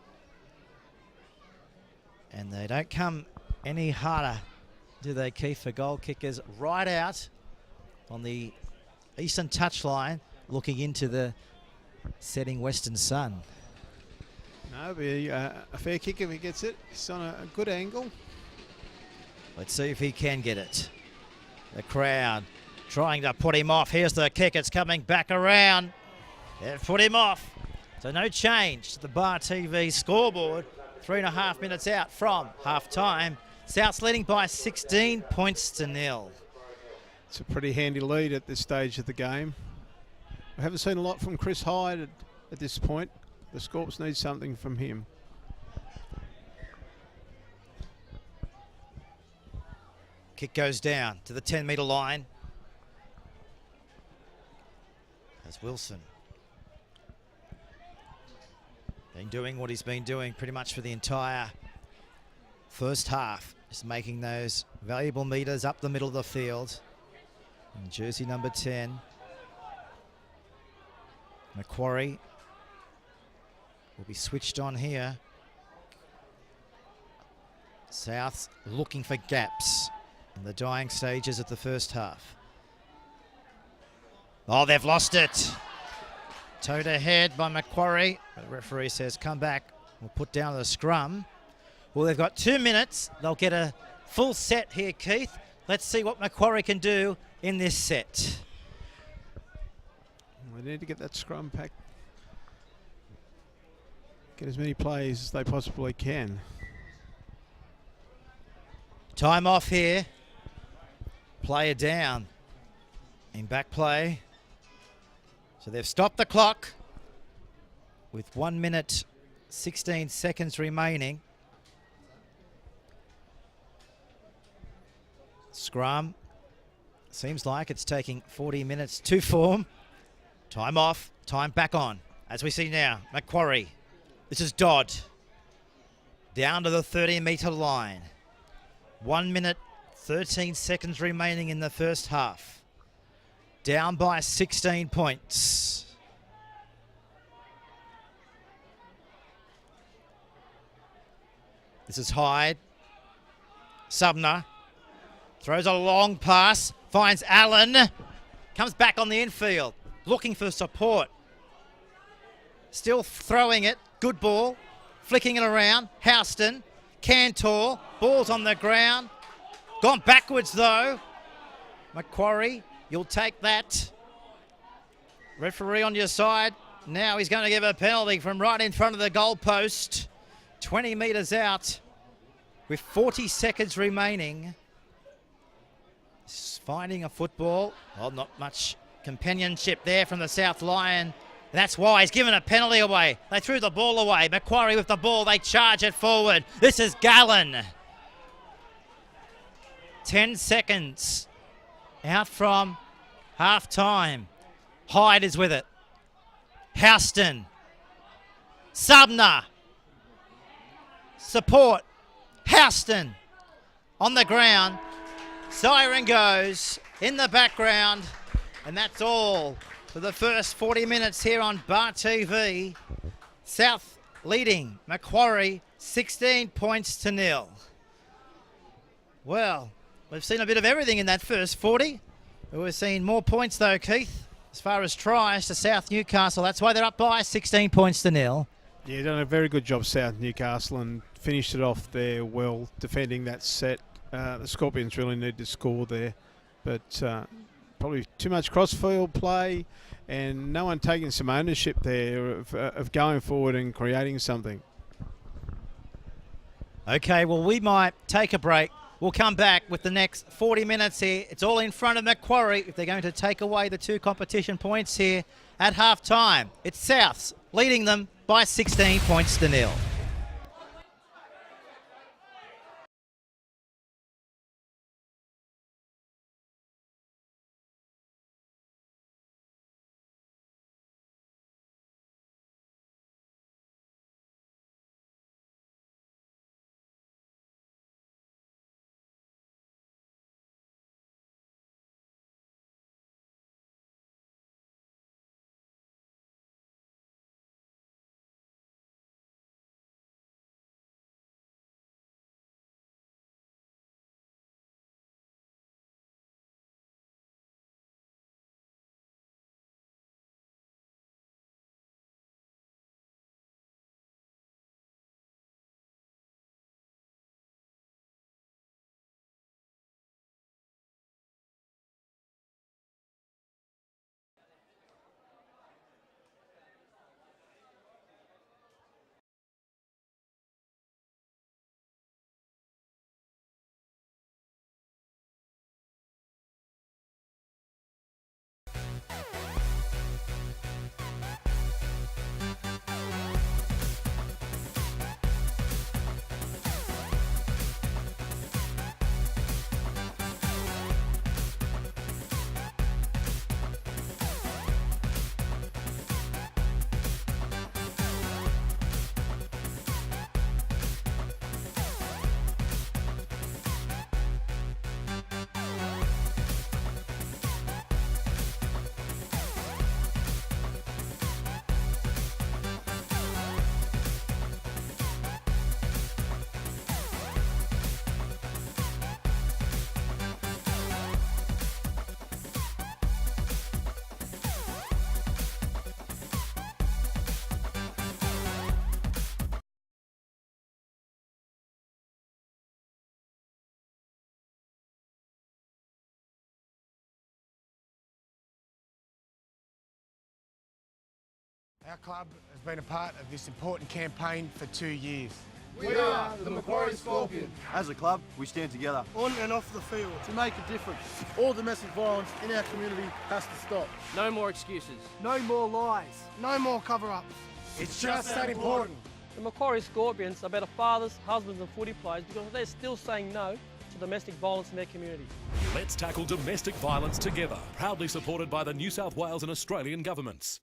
Speaker 1: And they don't come any harder, do they, Keith, for goal kickers right out on the eastern touchline, looking into the setting western sun.
Speaker 2: No, be a fair kick if he gets it. It's on a good angle.
Speaker 1: Let's see if he can get it. The crowd trying to put him off. Here's the kick. It's coming back around. They've put him off. So no change to the Bar TV scoreboard. 3.5 minutes out from half-time. South's leading by 16 points to 0.
Speaker 2: It's a pretty handy lead at this stage of the game. We haven't seen a lot from Chris Hyde at this point. The Scorps need something from him.
Speaker 1: Kick goes down to the 10-metre line. As Wilson been doing what he's been doing pretty much for the entire first half. Just making those valuable metres up the middle of the field. And jersey number 10. Macquarie will be switched on here. South's looking for gaps in the dying stages of the first half. Oh, they've lost it. Towed ahead by Macquarie. The referee says, come back. We'll put down the scrum. Well, they've got 2 minutes. They'll get a full set here, Keith. Let's see what Macquarie can do in this set.
Speaker 2: They need to get that scrum pack. Get as many plays as they possibly can.
Speaker 1: Time off here. Player down in back play. So they've stopped the clock with 1 minute 16 seconds remaining. Scrum. Seems like it's taking 40 minutes to form. Time off, time back on. As we see now, Macquarie. This is Dodd. Down to the 30-metre line. 1 minute 13 seconds remaining in the first half. Down by 16 points. This is Hyde. Subner throws a long pass, finds Allen, comes back on the infield, looking for support. Still throwing it, good ball, flicking it around. Houston, Cantor, ball's on the ground. Gone backwards though. Macquarie, you'll take that. Referee on your side. Now he's going to give a penalty from right in front of the goal post. 20 metres out with 40 seconds remaining. Finding a football. Oh, not much companionship there from the South Lion. That's why he's given a penalty away. They threw the ball away. Macquarie with the ball. They charge it forward. This is Gallen. 10 seconds out from half time. Hyde is with it. Houston. Subner. Support. Houston on the ground. Siren goes in the background. And that's all for the first 40 minutes here on Bar TV. South leading Macquarie 16 points to 0. Well, we've seen a bit of everything in that first 40. We've seen more points though, Keith, as far as tries to South Newcastle. That's why they're up by 16 points to 0.
Speaker 2: Yeah, done a very good job, South Newcastle, and finished it off there well, defending that set. The Scorpions really need to score there, but probably too much crossfield play and no one taking some ownership there of going forward and creating something.
Speaker 1: Okay, well, we might take a break. We'll come back with the next 40 minutes here. It's all in front of Macquarie if they're going to take away the 2 competition points here at half time. It's Souths leading them by 16 points to 0.
Speaker 6: Our club has been a part of this important campaign for 2 years. We are the Macquarie Scorpions.
Speaker 7: As a club, we stand together
Speaker 5: On and off the field.
Speaker 7: to make a difference.
Speaker 6: All domestic violence in our community has to stop.
Speaker 8: No more excuses.
Speaker 6: No more lies. No more cover-ups.
Speaker 5: It's just that important.
Speaker 8: The Macquarie Scorpions are better fathers, husbands and footy players because they're still saying no to domestic violence in their community.
Speaker 9: Let's tackle domestic violence together. Proudly supported by the New South Wales and Australian governments.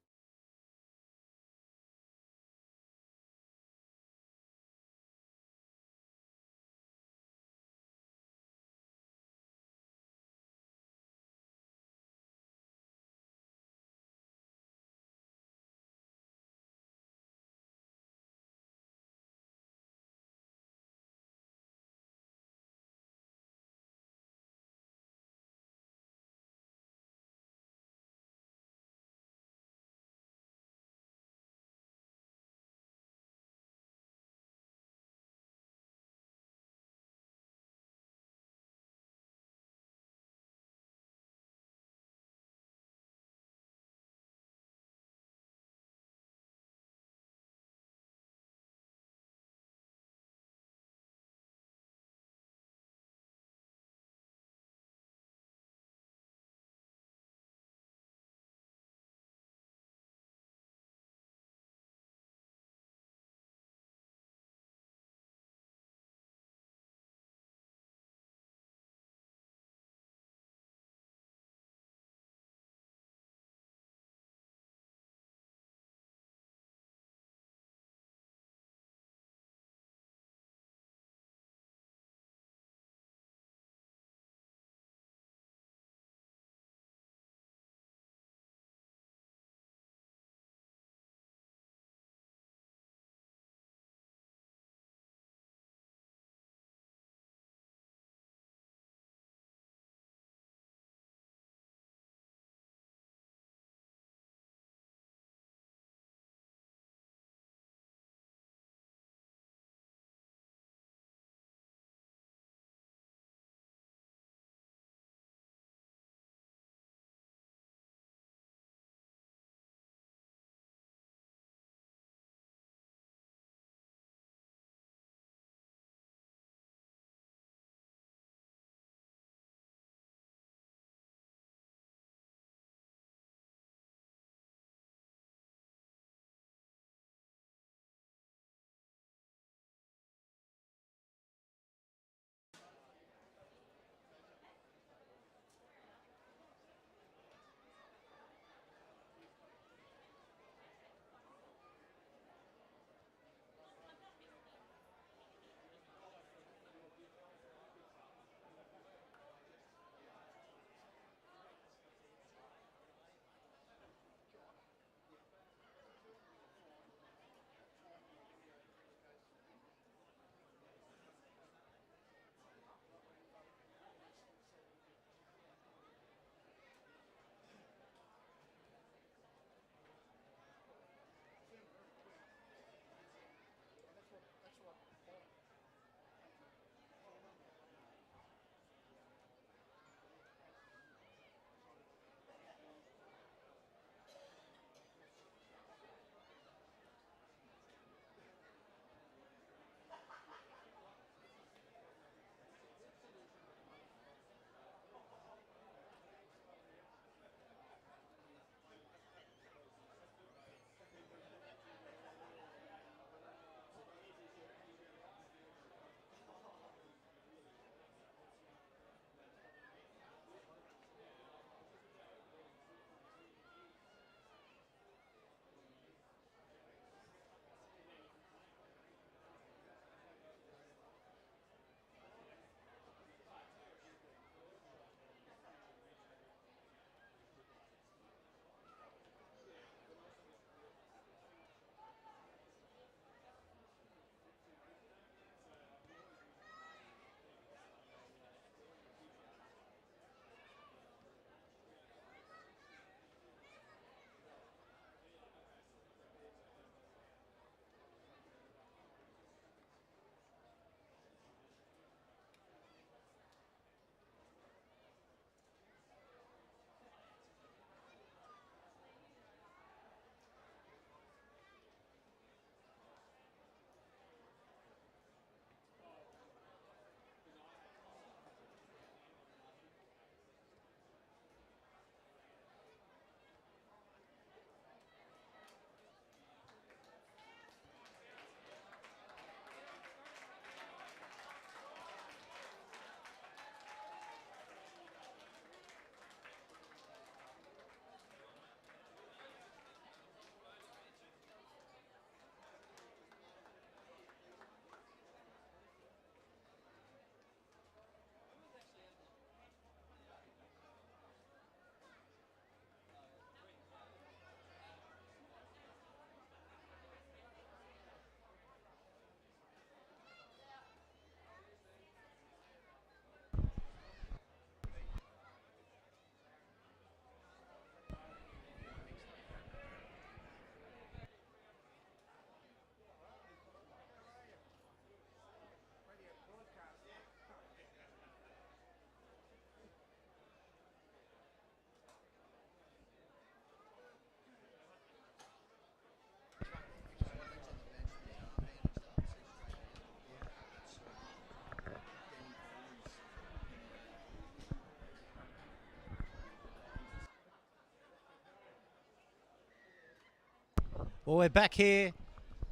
Speaker 1: Well, we're back here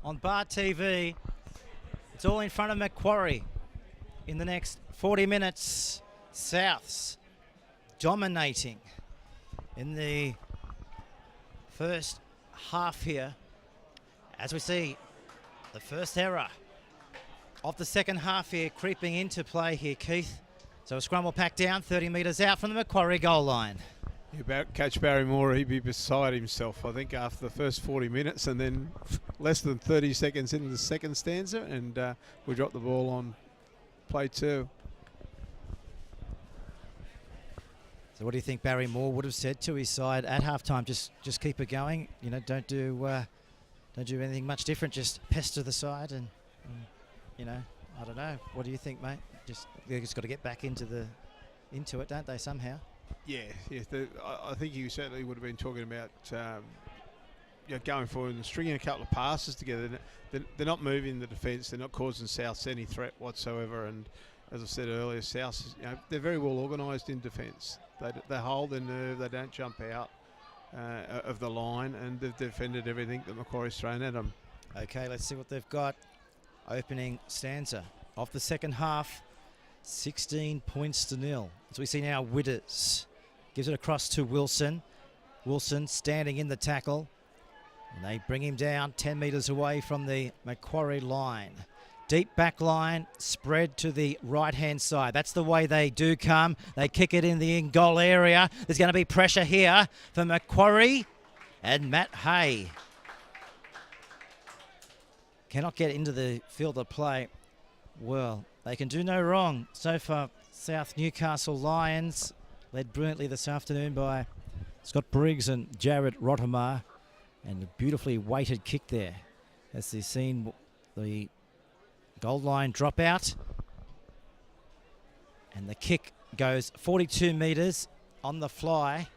Speaker 1: on Bar TV. It's all in front of Macquarie. In the next 40 minutes, Souths dominating in the first half here. As we see the first error of the second half here creeping into play here, Keith. So a scrum will pack down 30 metres out from the Macquarie goal line.
Speaker 2: Coach Barry Moore, he'd be beside himself, I think, after the first 40 minutes, and then less than 30 seconds into the second stanza, and we dropped the ball on play 2.
Speaker 1: So what do you think Barry Moore would have said to his side at halftime? Just keep it going. You know, don't do anything much different. Just pester the side, and you know, I don't know. What do you think, mate? They just got to get back into it, don't they? Somehow.
Speaker 2: Yeah. I think he certainly would have been talking about going forward and stringing a couple of passes together. They're not moving the defence. They're not causing Souths any threat whatsoever. And as I said earlier, Souths, they're very well organised in defence. They hold their nerve. They don't jump out of the line, and they've defended everything that Macquarie's thrown at them.
Speaker 1: Okay, let's see what they've got. Opening stanza of the second half, 16 points to 0. As we see now, Witters gives it across to Wilson. Wilson standing in the tackle, and they bring him down 10 metres away from the Macquarie line. Deep back line, spread to the right-hand side. That's the way they do come. They kick it in the in-goal area. There's going to be pressure here for Macquarie and Matt Hay. Cannot get into the field of play. Well, they can do no wrong. So far, South Newcastle Lions, led brilliantly this afternoon by Scott Briggs and Jared Rottemar. And a beautifully weighted kick there. As they've seen the goal line drop out. And the kick goes 42 metres on the fly.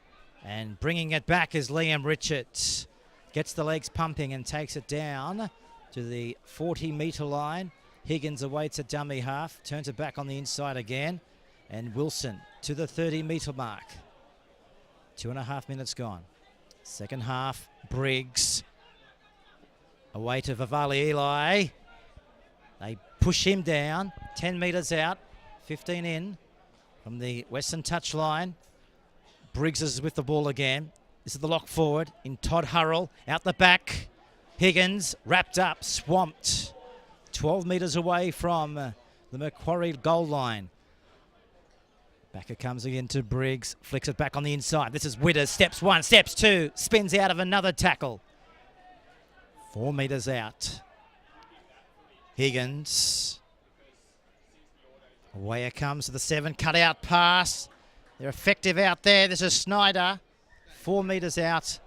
Speaker 1: And bringing it back is Liam Richards. Gets the legs pumping and takes it down to the 40-metre line. Higgins awaits a dummy half, turns it back on the inside again. And Wilson to the 30-metre mark. 2.5 minutes gone. Second half, Briggs. Away to Vivali Eli. They push him down, 10 metres out, 15 in from the Western touch line. Briggs is with the ball again. This is the lock forward in Todd Hurrell. Out the back, Higgins wrapped up, swamped. 12 metres away from the Macquarie goal line. Back it comes again to Briggs, flicks it back on the inside. This is Witters, steps 1, steps 2, spins out of another tackle. 4 metres out. Higgins. Away it comes to the 7, cut out pass. They're effective out there. This is Snyder, 4 metres out.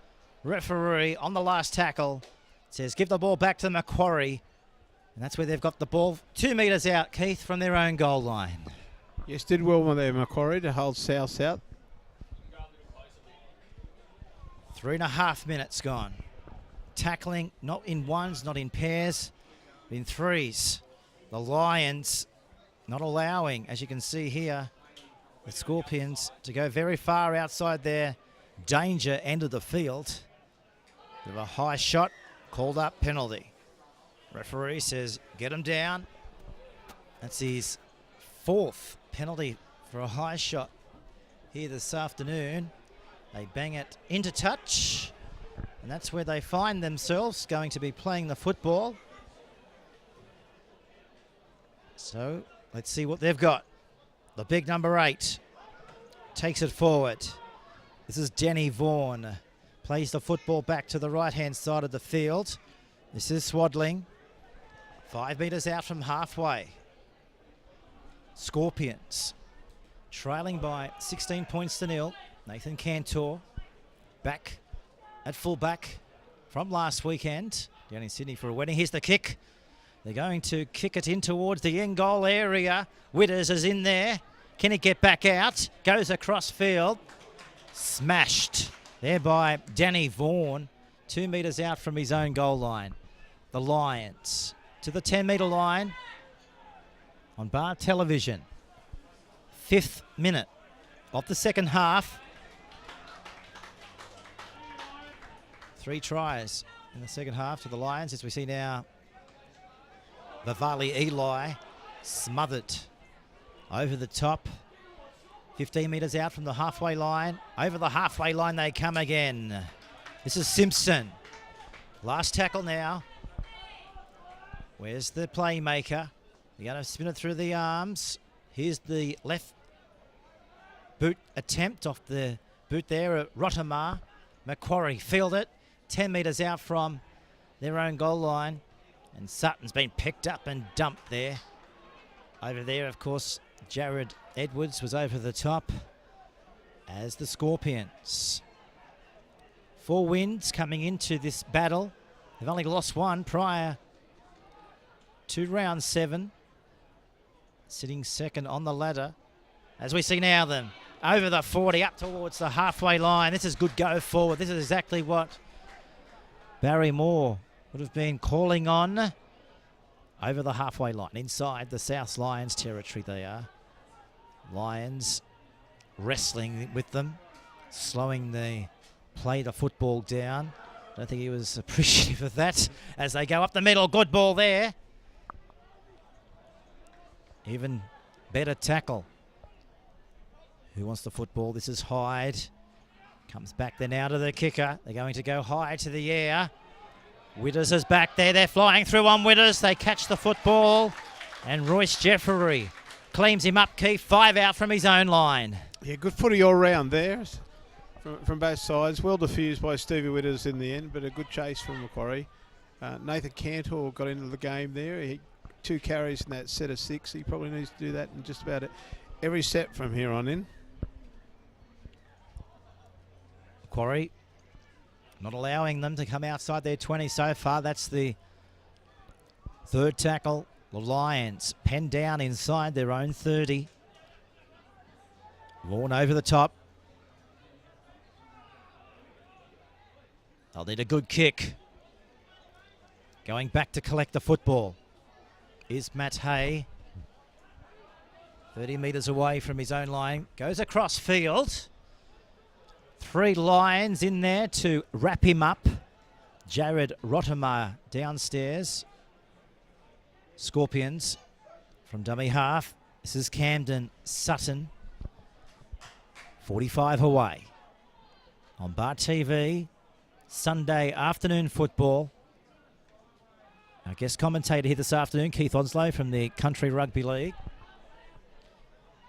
Speaker 1: Referee on the last tackle says give the ball back to Macquarie. And that's where they've got the ball 2 metres out, Keith, from their own goal line.
Speaker 2: Yes, did well with their Macquarie to hold South out.
Speaker 1: 3.5 minutes gone. Tackling not in ones, not in pairs, but in threes. The Lions not allowing, as you can see here, the Scorpions to go very far outside their danger end of the field. With a high shot, called up penalty. Referee says get him down. That's his 4th penalty for a high shot here this afternoon. They bang it into touch, and that's where they find themselves going to be playing the football. So let's see what they've got. The big number 8 takes it forward. This is Denny Vaughan. Plays the football back to the right-hand side of the field. This is Swadling. 5 metres out from halfway. Scorpions trailing by 16 points to 0. Nathan Cantor back at fullback from last weekend down in Sydney for a wedding. Here's the kick. They're going to kick it in towards the end goal area. Witters is in there. Can he get back out? Goes across field. Smashed there by Danny Vaughan. 2 metres out from his own goal line. The Lions to the 10-metre line on Bar Television. 5th minute of the second half. 3 tries in the second half to the Lions, as we see now Vivali Eli smothered over the top. 15 metres out from the halfway line. Over the halfway line they come again. This is Simpson. Last tackle now. Where's the playmaker? They're going to spin it through the arms. Here's the left boot attempt off the boot there at Rotamar. Macquarie field it. 10 metres out from their own goal line. And Sutton's been picked up and dumped there. Over there, of course, Jared Edwards was over the top as the Scorpions. 4 wins coming into this battle. They've only lost 1 prior to round 7. Sitting second on the ladder. As we see now them over the 40 up towards the halfway line. This is good go forward. This is exactly what Barry Moore would have been calling on. Over the halfway line, inside the South Lions territory they are. Lions wrestling with them, slowing the play the football down. I don't think he was appreciative of that as they go up the middle. Good ball there. Even better tackle. Who wants the football? This is Hyde. Comes back then out of the kicker. They're going to go high to the air. Witters is back there. They're flying through on Witters. They catch the football. And Royce Jeffrey cleans him up, Keith. 5 out from his own line.
Speaker 2: Yeah, good footy all round there from both sides. Well diffused by Stevie Witters in the end, but a good chase from Macquarie. Nathan Cantor got into the game there. He 2 carries in that set of 6. He probably needs to do that in just about every set from here on in.
Speaker 1: Macquarie not allowing them to come outside their 20 so far. That's the 3rd tackle. The Lions penned down inside their own 30. Vaughan over the top. They'll need a good kick. Going back to collect the football is Matt Hay. 30 metres away from his own line. Goes across field. 3 Lions in there to wrap him up. Jared Rotamar downstairs. Scorpions from dummy half. This is Camden Sutton. 45 away. On Bar TV, Sunday afternoon football. Our guest commentator here this afternoon, Keith Onslow from the Country Rugby League.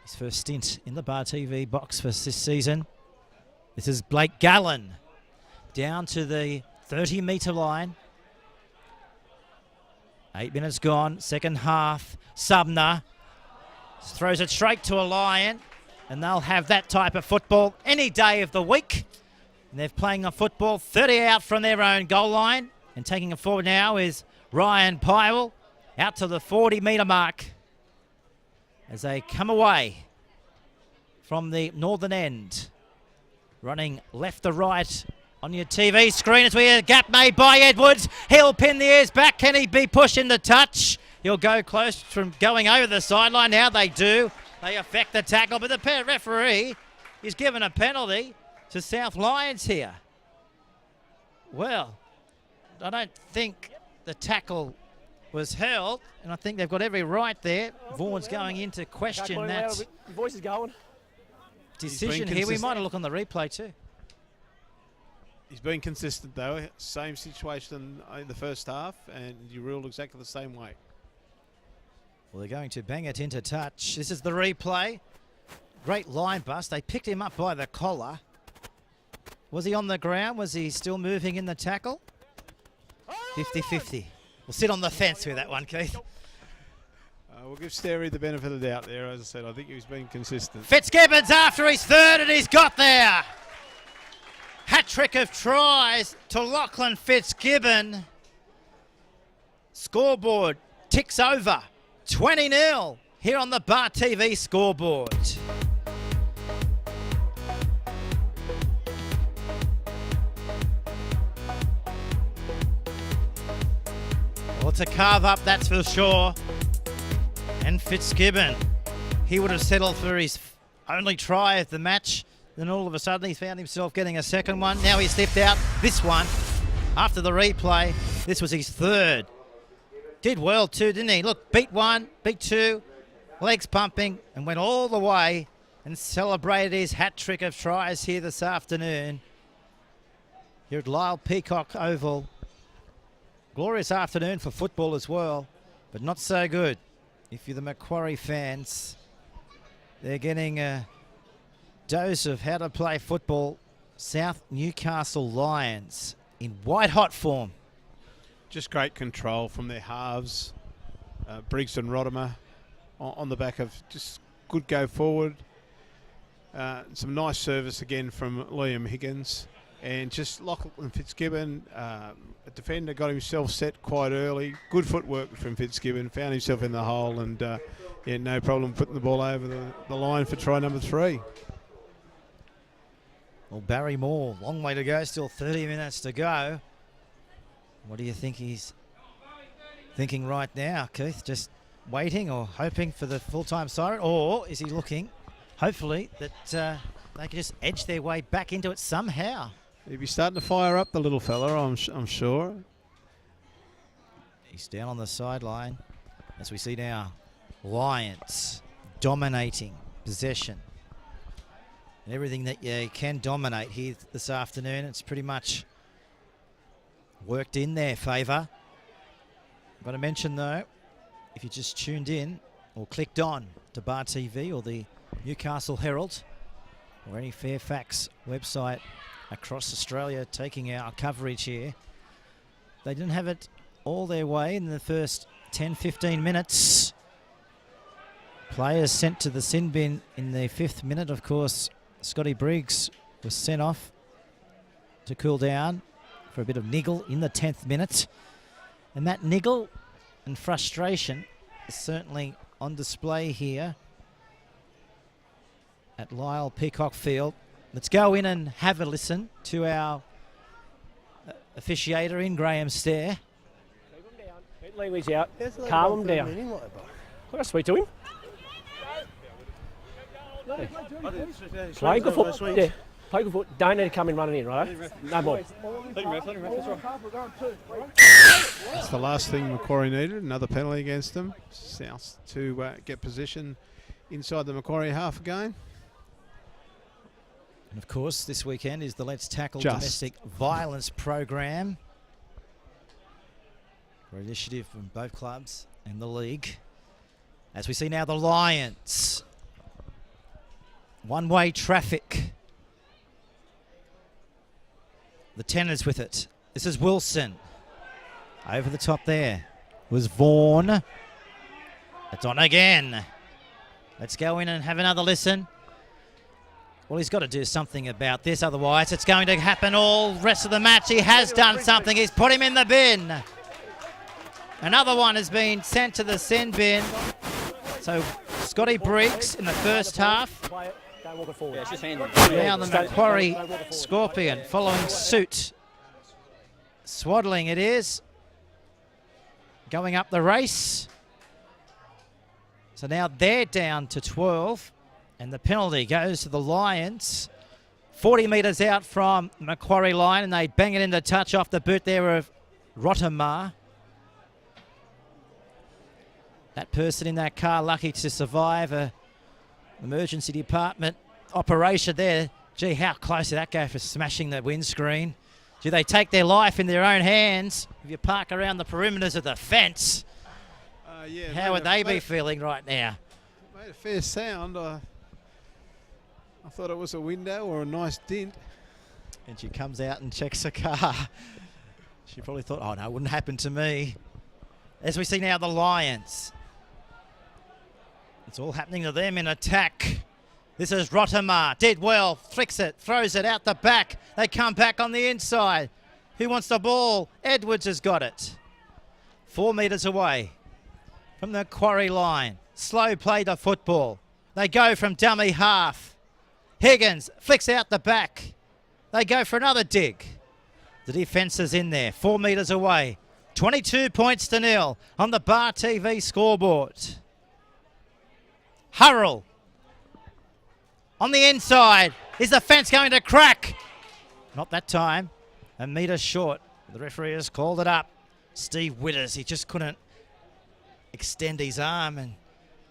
Speaker 1: His first stint in the Bar TV box for this season. This is Blake Gallen down to the 30-metre line. 8 minutes gone, second half. Subner throws it straight to a Lion, and they'll have that type of football any day of the week. And they're playing a football 30 out from their own goal line, and taking it forward now is Ryan Pyle out to the 40-metre mark as they come away from the northern end. Running left to right on your TV screen as we hear a gap made by Edwards. He'll pin the ears back. Can he be pushed into touch? He'll go close from going over the sideline. Now they do. They affect the tackle, but the referee is given a penalty to South Lions here. Well, I don't think the tackle was held, and I think they've got every right there. Vaughan's going in to question that
Speaker 3: Your voice is going.
Speaker 1: decision here. We might have looked on the replay too.
Speaker 2: He's been consistent though. Same situation in the first half, and you ruled exactly the same way.
Speaker 1: Well, they're going to bang it into touch. This is the replay. Great line bust. They picked him up by the collar. Was he on the ground? Was he still moving in the tackle? 50-50. We'll sit on the fence with that one, Keith.
Speaker 2: We'll give Sterry the benefit of the doubt there. As I said, I think he's been consistent.
Speaker 1: Fitzgibbons after his 3rd, and he's got there. Hat-trick of tries to Lachlan Fitzgibbon. Scoreboard ticks over. 20-0 here on the Bar TV scoreboard. Well, it's a carve up, that's for sure. And Fitzgibbon, he would have settled for his only try of the match. Then all of a sudden he found himself getting a second one. Now he slipped out this one. after the replay. This was his third. Did well too, didn't he? Look, beat one, beat two, legs pumping, and went all the way and celebrated his hat trick of tries here this afternoon. Here at Lyle Peacock Oval. Glorious afternoon for football as well, but not so good if you're the Macquarie fans. They're getting a dose of how to play football. South Newcastle Lions in white-hot form.
Speaker 2: Just great control from their halves. Briggs and Rodimer on the back of just good go forward. Some nice service again from Liam Higgins. And just Lachlan Fitzgibbon, a defender, got himself set quite early. Good footwork from Fitzgibbon, found himself in the hole, and yeah, no problem putting the ball over the line for try number 3.
Speaker 1: Well, Barry Moore, long way to go, still 30 minutes to go. What do you think he's thinking right now, Keith? Just waiting or hoping for the full-time siren? Or is he looking, hopefully, that they can just edge their way back into it somehow?
Speaker 2: He'll be starting to fire up, the little fella, I'm sure.
Speaker 1: He's down on the sideline. As we see now, Lions dominating possession. And everything that you can dominate here this afternoon, it's pretty much worked in their favour. I've got to mention though, if you just tuned in or clicked on to Bar TV or the Newcastle Herald or any Fairfax website across Australia taking our coverage here, they didn't have it all their way in the first 10-15 minutes. Players sent to the sin bin in the 5th minute. Of course, Scotty Briggs was sent off to cool down for a bit of niggle in the 10th minute. And that niggle and frustration is certainly on display here at Lyle Peacock Field. Let's go in and have a listen to our officiator in Graham Stair.
Speaker 3: Keep him down. Keep Leely's out. Calm him down. I got to speak to him. Play good foot. Yeah. Play good foot. Don't need to come in running in, right? No more.
Speaker 2: That's the last thing Macquarie needed. Another penalty against them. South to get position inside the Macquarie half again.
Speaker 1: And of course, this weekend is the Let's Tackle Domestic Violence program. Great initiative from both clubs and the league. As we see now, the Lions. One-way traffic. The Tenors with it. This is Wilson. Over the top there was Vaughan. It's on again. Let's go in and have another listen. Well, he's got to do something about this, otherwise it's going to happen all rest of the match. He has done something. He's put him in the bin. Another one has been sent to the sin bin. So Scotty Briggs in the first half. Now the Macquarie Scorpion following suit. Swaddling it is. Going up the race. So now they're down to 12. And the penalty goes to the Lions. 40 metres out from Macquarie line, and they bang it into touch off the boot there of Rodimer. That person in that car lucky to survive a emergency department operation there. Gee, how close did that go for smashing the windscreen? Do they take their life in their own hands if you park around the perimeters of the fence?
Speaker 2: Yeah,
Speaker 1: how would they be feeling right now?
Speaker 2: Made a fair sound. I thought it was a window or a nice dent.
Speaker 1: And she comes out and checks her car. She probably thought, oh no, it wouldn't happen to me. As we see now the Lions. It's all happening to them in attack. This is Rodimer. Did well, flicks it, throws it out the back. They come back on the inside. Who wants the ball? Edwards has got it. 4 metres away from the Macquarie line. Slow play to football. They go from dummy half. Higgins flicks out the back. They go for another dig. The defence is in there, 4 metres away. 22 points to 0 on the Bar TV scoreboard. Hurrell on the inside. Is the fence going to crack? Not that time. A metre short. The referee has called it up. Steve Witters, he just couldn't extend his arm and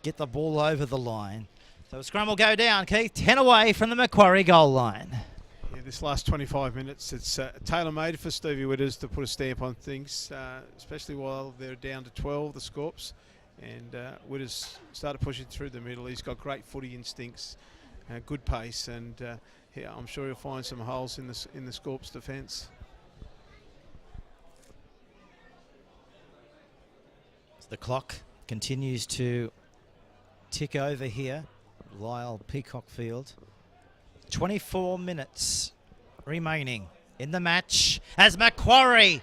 Speaker 1: get the ball over the line. So a scrum will go down, Keith. 10 away from the Macquarie goal line.
Speaker 2: Yeah, this last 25 minutes, it's tailor-made for Stevie Witters to put a stamp on things, especially while they're down to 12, the Scorps. And Witters started pushing through the middle. He's got great footy instincts, good pace, and yeah, I'm sure he'll find some holes in the Scorps' defence.
Speaker 1: The clock continues to tick over here. Lyle Peacock Field. 24 minutes remaining in the match as Macquarie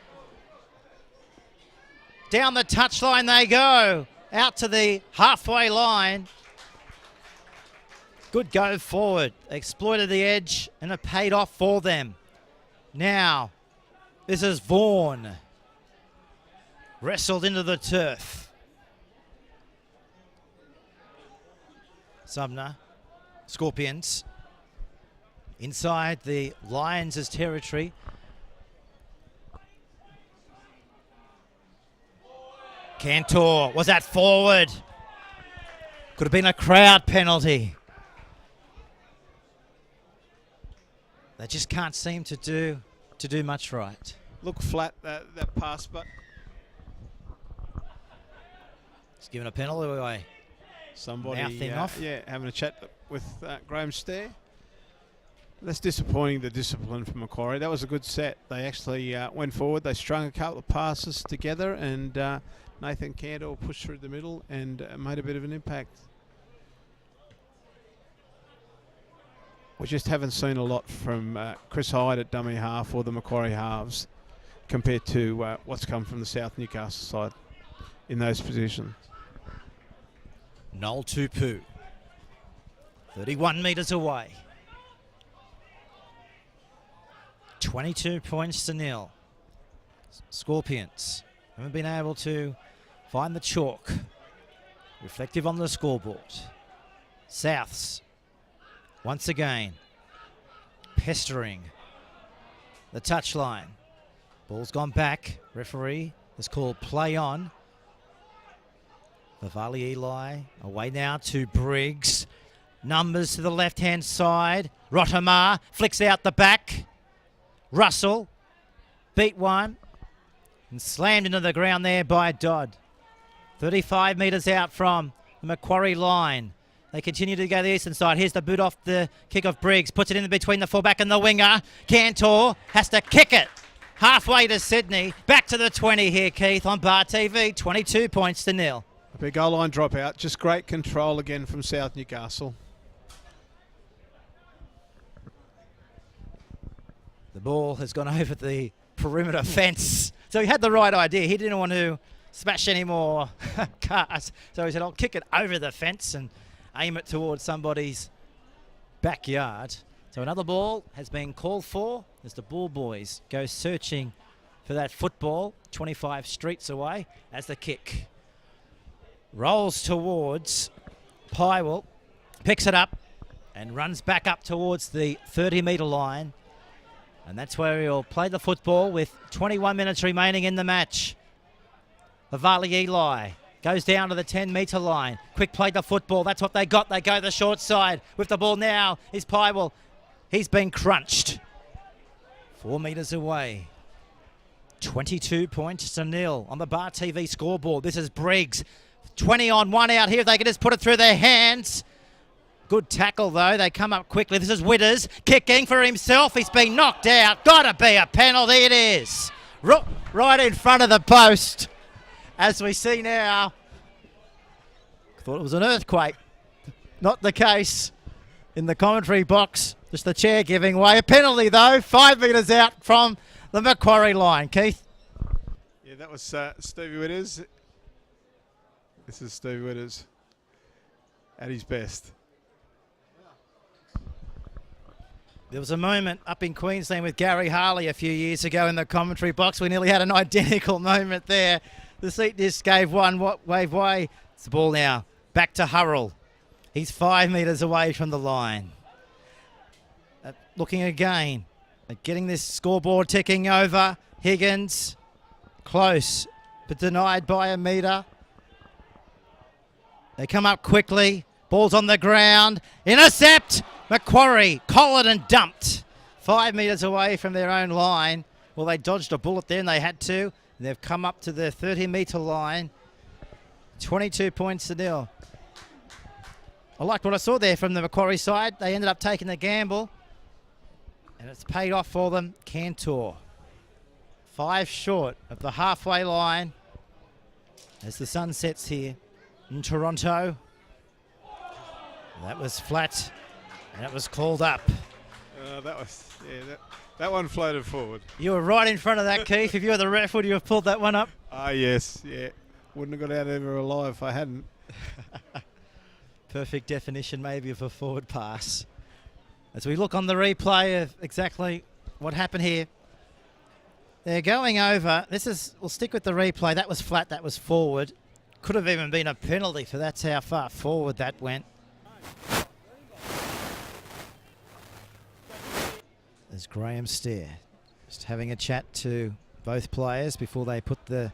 Speaker 1: down the touchline they go, out to the halfway line. Good go forward. They exploited the edge and it paid off for them. Now, this is Vaughan. Wrestled into the turf. Sumner, Scorpions. Inside the Lions' territory. Cantor, was that forward? Could have been a crowd penalty. They just can't seem to do much right.
Speaker 2: Look flat, that pass, but
Speaker 1: He's given a penalty away.
Speaker 2: somebody
Speaker 1: Mouthing off.
Speaker 2: Yeah, having a chat with Graham Stair. That's disappointing, the discipline from Macquarie. That was a good set. They actually went forward. They strung a couple of passes together, and Nathan Cantor pushed through the middle and made a bit of an impact. We just haven't seen a lot from Chris Hyde at dummy half or the Macquarie halves compared to what's come from the South Newcastle side in those positions.
Speaker 1: Noel Tupu, 31 metres away. 22 points to nil. Scorpions haven't been able to find the chalk. Reflective on the scoreboard. Souths, once again, pestering the touchline. Ball's gone back. Referee has called play on. Vivali Eli away now to Briggs. Numbers to the left-hand side. Rotamar flicks out the back. Russell beat one and slammed into the ground there by Dodd. 35 metres out from the Macquarie line. They continue to go the eastern side. Here's the boot off the kick of Briggs. Puts it in between the fullback and the winger. Cantor has to kick it halfway to Sydney. Back to the 20 here, Keith, on Bar TV. 22 points to nil.
Speaker 2: A big goal line dropout. Just great control again from South Newcastle.
Speaker 1: The ball has gone over the perimeter fence. So he had the right idea. He didn't want to smash any more cars. So he said, I'll kick it over the fence and aim it towards somebody's backyard. So another ball has been called for as the Bull Boys go searching for that football 25 streets away as the kick rolls towards Pywell, picks it up and runs back up towards the 30-metre line. And that's where he'll play the football with 21 minutes remaining in the match. Vivali Eli goes down to the 10-metre line. Quick play the football. That's what they got. They go the short side. With the ball now is Pywell. He's been crunched. 4 metres away. 22 points to nil on the Bar TV scoreboard. This is Briggs. 20 on, 1 out here. If they can just put it through their hands. Good tackle, though. They come up quickly. This is Witters kicking for himself. He's been knocked out. Got to be a penalty. It is. Right in front of the post. As we see now. Thought it was an earthquake. Not the case in the commentary box. Just the chair giving way. A penalty, though. 5 metres out from the Macquarie line. Keith?
Speaker 2: Yeah, that was Stevie Witters. This is Stevie Witters at his best.
Speaker 1: There was a moment up in Queensland with Gary Harley a few years ago in the commentary box. We nearly had an identical moment there. The seat disc gave way. It's the ball now. Back to Hurrell. He's 5 metres away from the line. Looking again at getting this scoreboard ticking over. Higgins, close, but denied by a metre. They come up quickly. Ball's on the ground. Intercept. Macquarie collared and dumped. 5 metres away from their own line. Well, they dodged a bullet there and they had to. They've come up to the 30-metre line. 22 points to nil. I liked what I saw there from the Macquarie side. They ended up taking the gamble. And it's paid off for them. Cantor. 5 short of the halfway line as the sun sets here in Toronto. That was flat and it was called up.
Speaker 2: That one floated forward.
Speaker 1: You were right in front of that, Keith. If you were the ref, would you have pulled that one up?
Speaker 2: Ah, yes, yeah. Wouldn't have got out ever alive if I hadn't.
Speaker 1: Perfect definition maybe of a forward pass. As we look on the replay of exactly what happened here. They're going over. We'll stick with the replay. That was flat, that was forward. Could have even been a penalty for that's how far forward that went. There's Graham Stair just having a chat to both players before they put their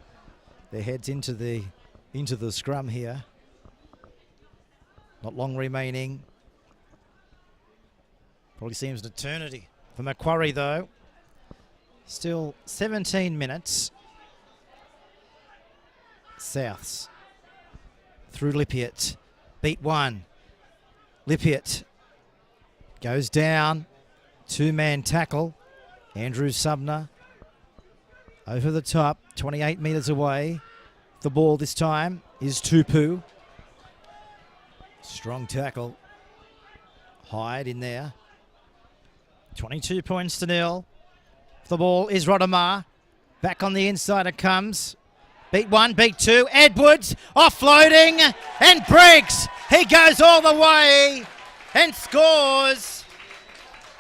Speaker 1: heads into the scrum here. Not long remaining. Probably seems an eternity for Macquarie though. Still 17 minutes. Souths through Lippiatt. Beat one. Lippiatt goes down. 2-man tackle. Andrew Subner over the top. 28 metres away. The ball this time is Tupu. Strong tackle. Hyde in there. 22 points to nil. The ball is Rodamar. Back on the inside it comes. Beat one, beat two. Edwards offloading and breaks. He goes all the way and scores.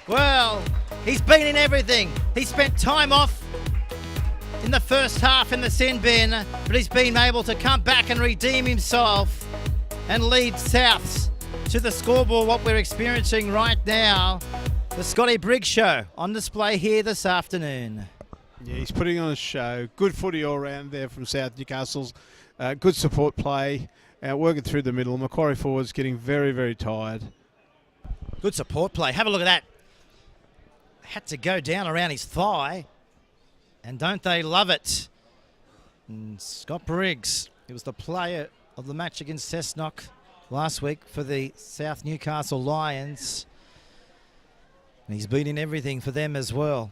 Speaker 1: Well, he's been in everything. He spent time off in the first half in the sin bin, but he's been able to come back and redeem himself and lead Souths to the scoreboard, what we're experiencing right now. The Scotty Briggs Show on display here this afternoon.
Speaker 2: Yeah, he's putting on a show. Good footy all round there from South Newcastle's. Good support play. Working through the middle. Macquarie forwards getting very, very tired.
Speaker 1: Good support play. Have a look at that. Had to go down around his thigh. And don't they love it? And Scott Briggs, he was the player of the match against Cessnock last week for the South Newcastle Lions. And he's been in everything for them as well.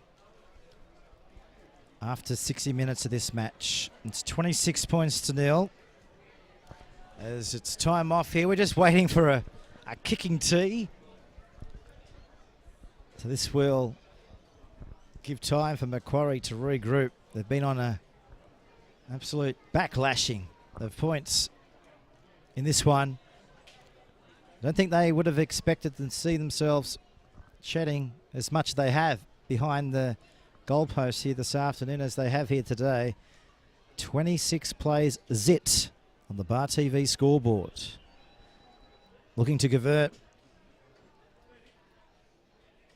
Speaker 1: After 60 minutes of this match, it's 26 points to nil. As it's time off here, we're just waiting for a kicking tee. So this will give time for Macquarie to regroup. They've been on an absolute backlashing of points in this one. I don't think they would have expected to see themselves shedding as much as they have behind the goalposts here this afternoon as they have here today. 26 plays zit on the Bar TV scoreboard. Looking to convert.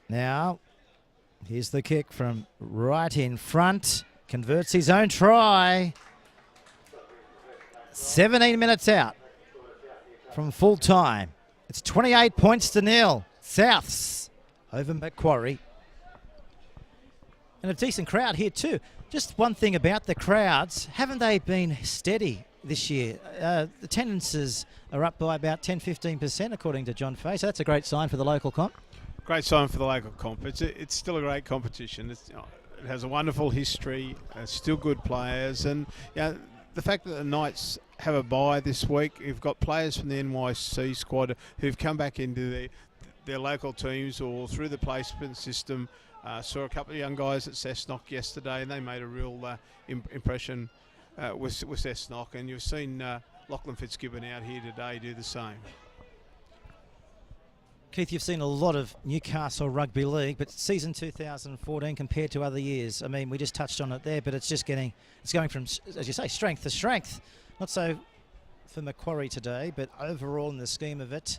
Speaker 1: Now, here's the kick from right in front. Converts his own try. 17 minutes out from full time. It's 28 points to nil. Souths over Macquarie. And a decent crowd here too. Just one thing about the crowds, haven't they been steady this year? The attendances are up by about 10-15% according to John Fay, so that's a great sign for the local comp.
Speaker 2: Great sign for the local comp. It's still a great competition. It has a wonderful history, still good players, and the fact that the Knights have a bye this week, you've got players from the NYC squad who've come back into their local teams or through the placement system. Saw a couple of young guys at Cessnock yesterday, and they made a real impression with Cessnock. And you've seen Lachlan Fitzgibbon out here today do the same.
Speaker 1: Keith, you've seen a lot of Newcastle Rugby League, but season 2014 compared to other years, I mean, we just touched on it there, but it's going from, as you say, strength to strength. Not so for Macquarie today, but overall in the scheme of it,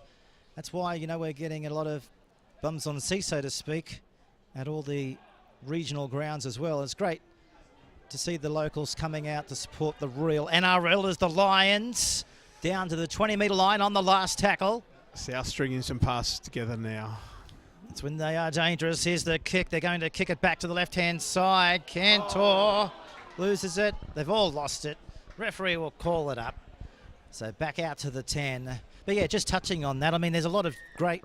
Speaker 1: that's why, we're getting a lot of bums on the seat, so to speak, at all the regional grounds as well. It's great to see the locals coming out to support the real NRL as the Lions down to the 20-metre line on the last tackle.
Speaker 2: South stringing some passes together now.
Speaker 1: It's when they are dangerous. Here's the kick. They're going to kick it back to the left-hand side. Cantor loses it. They've all lost it. Referee will call it up. So back out to the 10. But yeah, just touching on that, I mean, there's a lot of great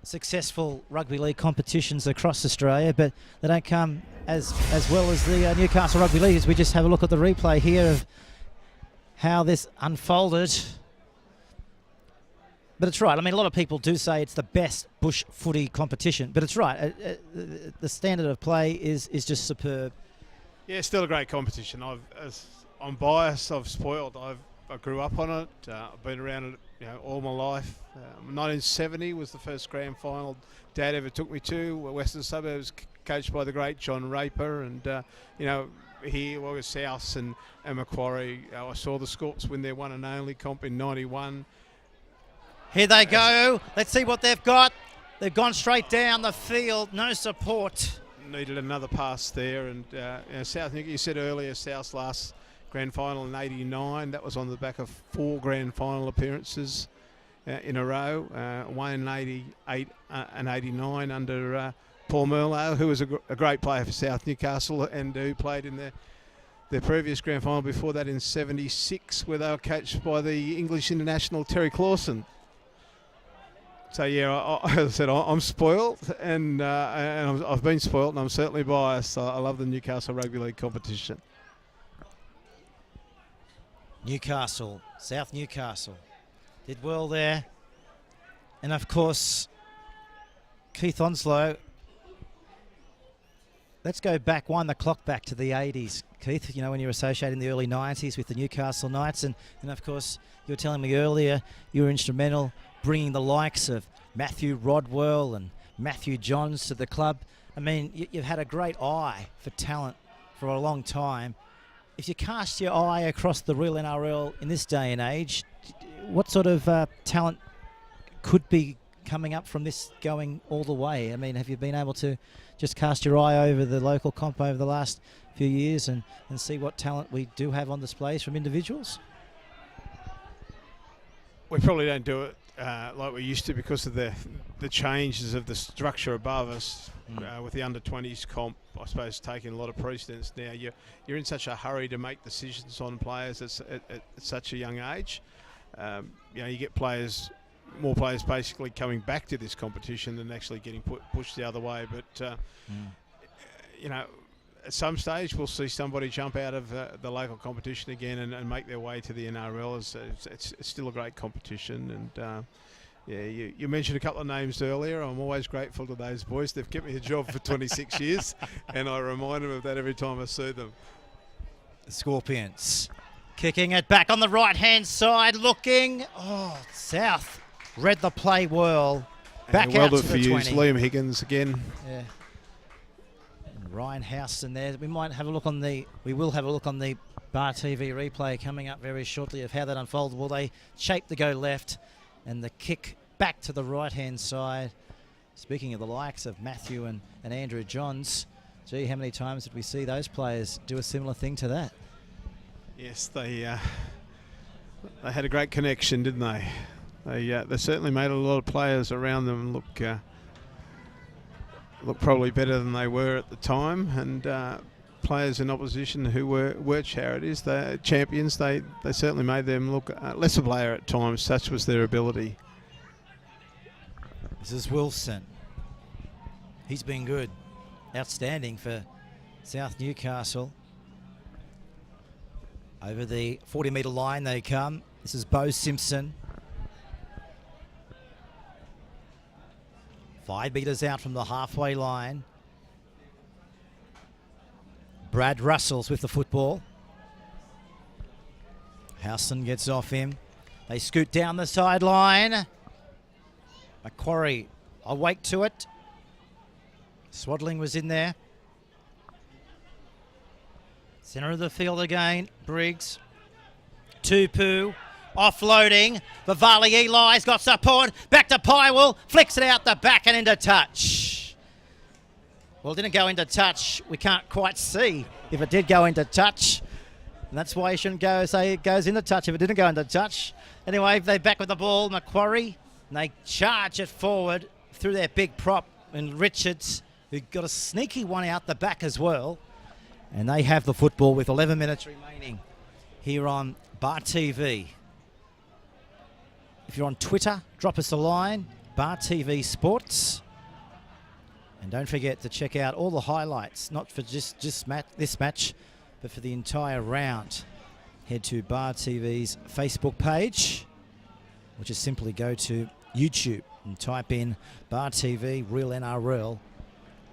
Speaker 1: successful rugby league competitions across Australia, but they don't come as well as the Newcastle Rugby League. As we just have a look at the replay here of how this unfolded. But it's right. I mean, a lot of people do say it's the best bush footy competition, but it's right. The standard of play is just superb.
Speaker 2: Yeah, still a great competition. I'm biased. I've spoiled. I grew up on it. I've been around it, all my life. 1970 was the first grand final Dad ever took me to. Western Suburbs, coached by the great John Raper, and here was South and Macquarie. I saw the Scorps win their one and only comp in '91.
Speaker 1: Here they go. Let's see what they've got. They've gone straight down the field. No support.
Speaker 2: Needed another pass there, and South. You said earlier, South's last grand final in '89. That was on the back of 4 grand final appearances in a row. One in '88 and '89 under Paul Merlo, who was a great player for South Newcastle, and who played in their previous grand final before that in '76, where they were coached by the English international Terry Clawson. So yeah, as I said, I'm spoiled, and I've been spoiled, and I'm certainly biased. I love the Newcastle Rugby League competition.
Speaker 1: Newcastle, South Newcastle, did well there, and of course, Keith Onslow. Let's go back, wind the clock back to the 80s, Keith. When you were associated in the early 90s with the Newcastle Knights, and of course, you were telling me earlier you were instrumental bringing the likes of Matthew Rodwell and Matthew Johns to the club. I mean, you've had a great eye for talent for a long time. If you cast your eye across the real NRL in this day and age, what sort of talent could be coming up from this going all the way? I mean, have you been able to just cast your eye over the local comp over the last few years and see what talent we do have on displays from individuals?
Speaker 2: We probably don't do it like we used to because of the changes of the structure above us. With the under-20s comp, I suppose, taking a lot of precedence now. You're in such a hurry to make decisions on players at such a young age. You get more players basically coming back to this competition than actually getting pushed the other way. But at some stage we'll see somebody jump out of the local competition again and make their way to the NRL. It's still a great competition, and you mentioned a couple of names earlier. I'm always grateful to those boys. They've kept me a job for 26 years, and I remind them of that every time I see them.
Speaker 1: The Scorpions kicking it back on the right-hand side, looking. Oh, South read the play well. Back out to the 20.
Speaker 2: Liam Higgins again.
Speaker 1: Yeah. And Ryan Houston there. We will have a look on the Bar TV replay coming up very shortly of how that unfolded. Well, they shaped to go left, and the kick back to the right-hand side. Speaking of the likes of Matthew and Andrew Johns, gee, how many times did we see those players do a similar thing to that?
Speaker 2: Yes, they had a great connection, didn't they? They certainly made a lot of players around them look probably better than they were at the time, and players in opposition who were charities, champions, they certainly made them look less a player at times. Such was their ability.
Speaker 1: This is Wilson. He's been good, outstanding for South Newcastle. Over the 40-metre line they come. This is Bo Simpson. 5 metres out from the halfway line. Brad Russell's with the football. Howson gets off him. They scoot down the sideline. Macquarie awake to it. Swaddling was in there. Centre of the field again. Briggs. Tupu. Offloading. Vivali Eli's got support. Back to Pywell. Flicks it out the back and into touch. Well, it didn't go into touch. We can't quite see if it did go into touch. And that's why you shouldn't say it goes into touch if it didn't go into touch. Anyway, they back with the ball, Macquarie, and they charge it forward through their big prop and Richards, who got a sneaky one out the back as well. And they have the football with 11 minutes remaining here on Bar TV. If you're on Twitter, drop us a line, Bar TV Sports. And don't forget to check out all the highlights, not for just this match, but for the entire round. Head to Bar TV's Facebook page, which is simply go to YouTube and type in Bar TV Real NRL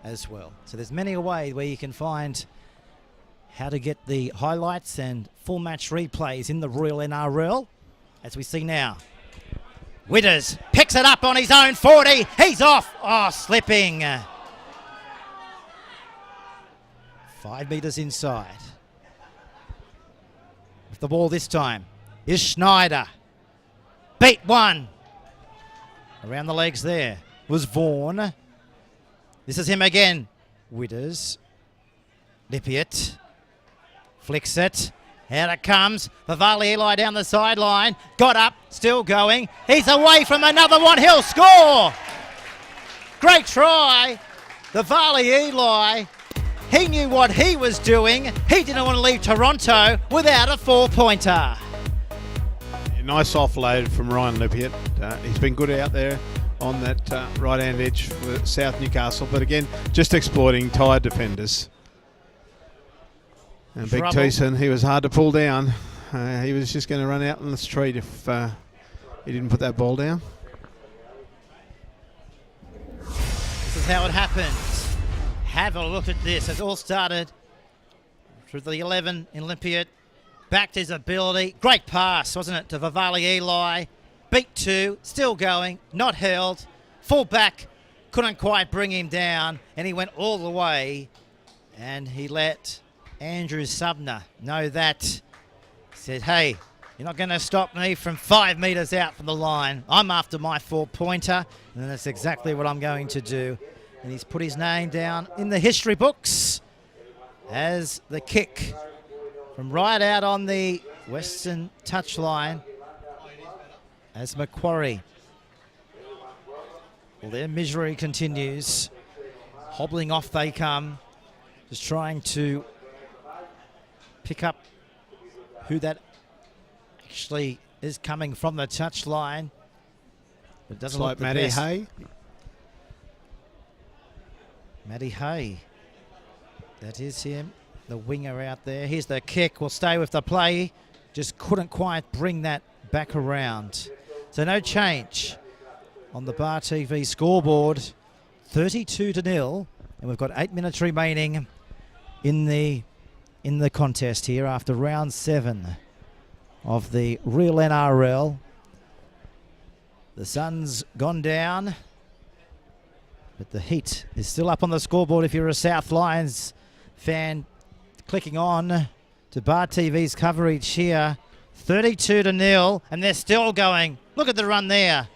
Speaker 1: as well. So there's many a way where you can find how to get the highlights and full match replays in the Real NRL, as we see now. Witters picks it up on his own 40. He's off. Oh, slipping. 5 metres inside. With the ball this time is Schneider. Beat one. Around the legs there was Vaughan. This is him again. Witters. Lippiett. Flicks it. Out it comes. Vivali Eli down the sideline. Got up. Still going. He's away from another one. He'll score. Great try. Vivali Eli. He knew what he was doing. He didn't want to leave Toronto without a 4-pointer.
Speaker 2: Nice offload from Ryan Lippiett. He's been good out there on that right-hand edge for South Newcastle. But again, just exploiting tired defenders. And Big Thiessen, he was hard to pull down. He was just going to run out in the street if he didn't put that ball down.
Speaker 1: This is how it happens. Have a look at this. It all started through the 11 in Lippiett. Backed his ability. Great pass, wasn't it, to Vivali Eli. Beat two, still going, not held. Full back, couldn't quite bring him down, and he went all the way, and he let Andrew Subner know that. Said, hey, you're not going to stop me from 5 metres out from the line. I'm after my 4-pointer, and that's exactly what I'm going to do. And he's put his name down in the history books as the kick from right out on the western touchline as Macquarie. Well, their misery continues. Hobbling off they come, just trying to pick up who that actually is coming from the touchline. It doesn't look like
Speaker 2: Matty Hay.
Speaker 1: Matty Hay. That is him, the winger out there. Here's the kick. We'll stay with the play. Just couldn't quite bring that back around. So no change on the Bar TV scoreboard. 32-0, and we've got 8 minutes remaining in the contest here after round 7 of the Real NRL. The sun's gone down, but the heat is still up on the scoreboard if you're a South Lions fan. Clicking on to Bar TV's coverage here. 32-0, and they're still going. Look at the run there.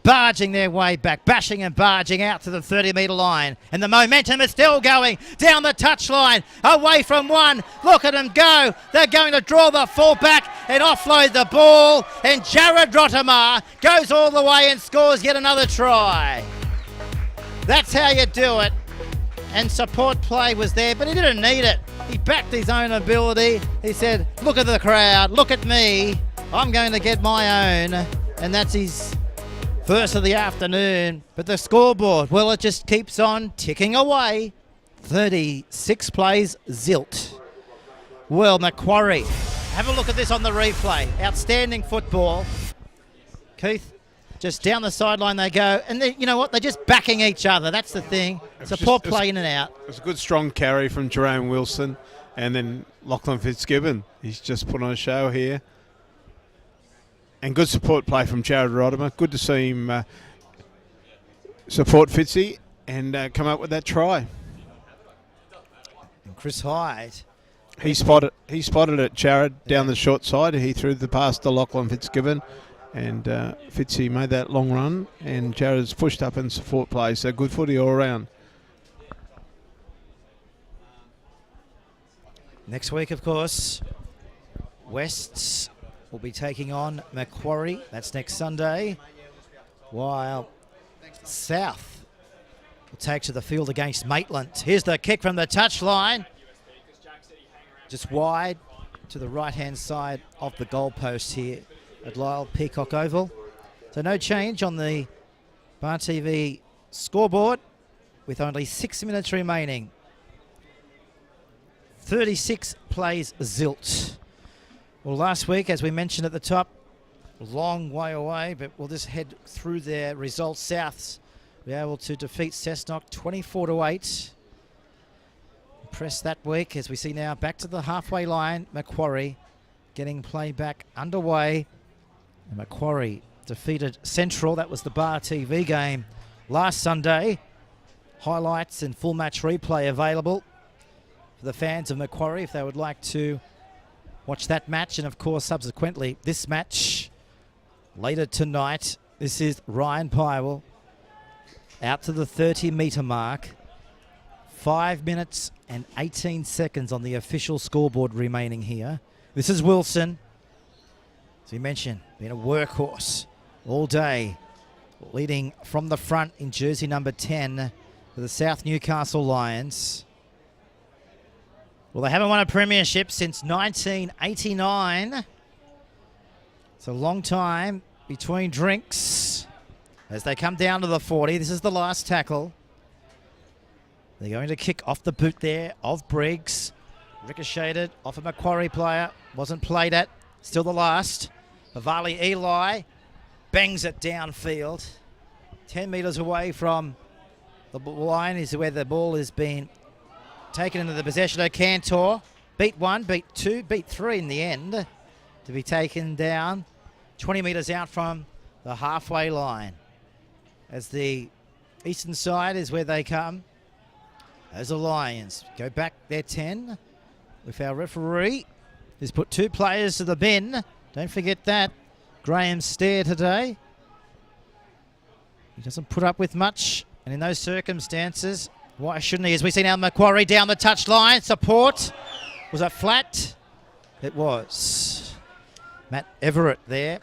Speaker 1: Barging their way back, bashing and barging out to the 30-metre line. And the momentum is still going down the touchline, away from one. Look at them go. They're going to draw the fullback and offload the ball. And Jared Rottemar goes all the way and scores yet another try. That's how you do it. And support play was there, but he didn't need it. He backed his own ability. He said, look at the crowd, look at me. I'm going to get my own. And that's his first of the afternoon. But the scoreboard, well, it just keeps on ticking away. 36 plays, zilt. Well, Macquarie, have a look at this on the replay. Outstanding football. Keith, just down the sideline they go. And you know what? They're just backing each other. That's the thing. Support play in and out.
Speaker 2: It was a good, strong carry from Jerome Wilson. And then Lachlan Fitzgibbon. He's just put on a show here. And good support play from Jared Rottemar. Good to see him support Fitzy and come up with that try.
Speaker 1: And Chris Hyde.
Speaker 2: He spotted it, Jared, down the short side. He threw the pass to Lachlan Fitzgibbon. And Fitzy made that long run. And Jared's pushed up in support play. So good footy all around.
Speaker 1: Next week, of course, Wests will be taking on Macquarie. That's next Sunday. While South will take to the field against Maitland. Here's the kick from the touchline. Just wide to the right-hand side of the goalpost here at Lyle Peacock Oval. So no change on the Bar TV scoreboard with only 6 minutes remaining. 36 plays zilt. Well, last week, as we mentioned at the top, a long way away, but we'll just head through their results. Souths be able to defeat Cessnock 24-8. Impressed that week as we see now back to the halfway line. Macquarie getting play back underway. And Macquarie defeated Central. That was the Bar TV game last Sunday. Highlights and full match replay available for the fans of Macquarie if they would like to watch that match. And of course, subsequently, this match later tonight. This is Ryan Pywell out to the 30-metre mark. 5 minutes and 18 seconds on the official scoreboard remaining here. This is Wilson. As we mentioned, been a workhorse all day, leading from the front in jersey number 10 for the South Newcastle Lions. Well, they haven't won a premiership since 1989. It's a long time between drinks as they come down to the 40. This is the last tackle. They're going to kick off the boot there of Briggs. Ricocheted off a Macquarie player. Wasn't played at. Still the last. Havali Eli bangs it downfield. 10 metres away from the line is where the ball has been taken into the possession of Cantor. Beat one, beat two, beat three in the end to be taken down 20 metres out from the halfway line. As the eastern side is where they come. As the Lions go back their 10 with our referee who's put 2 players to the bin. Don't forget that. Graham Stair today. He doesn't put up with much, and in those circumstances, why shouldn't he? As we see now Macquarie down the touchline. Support. Was that flat? It was. Matt Everett there.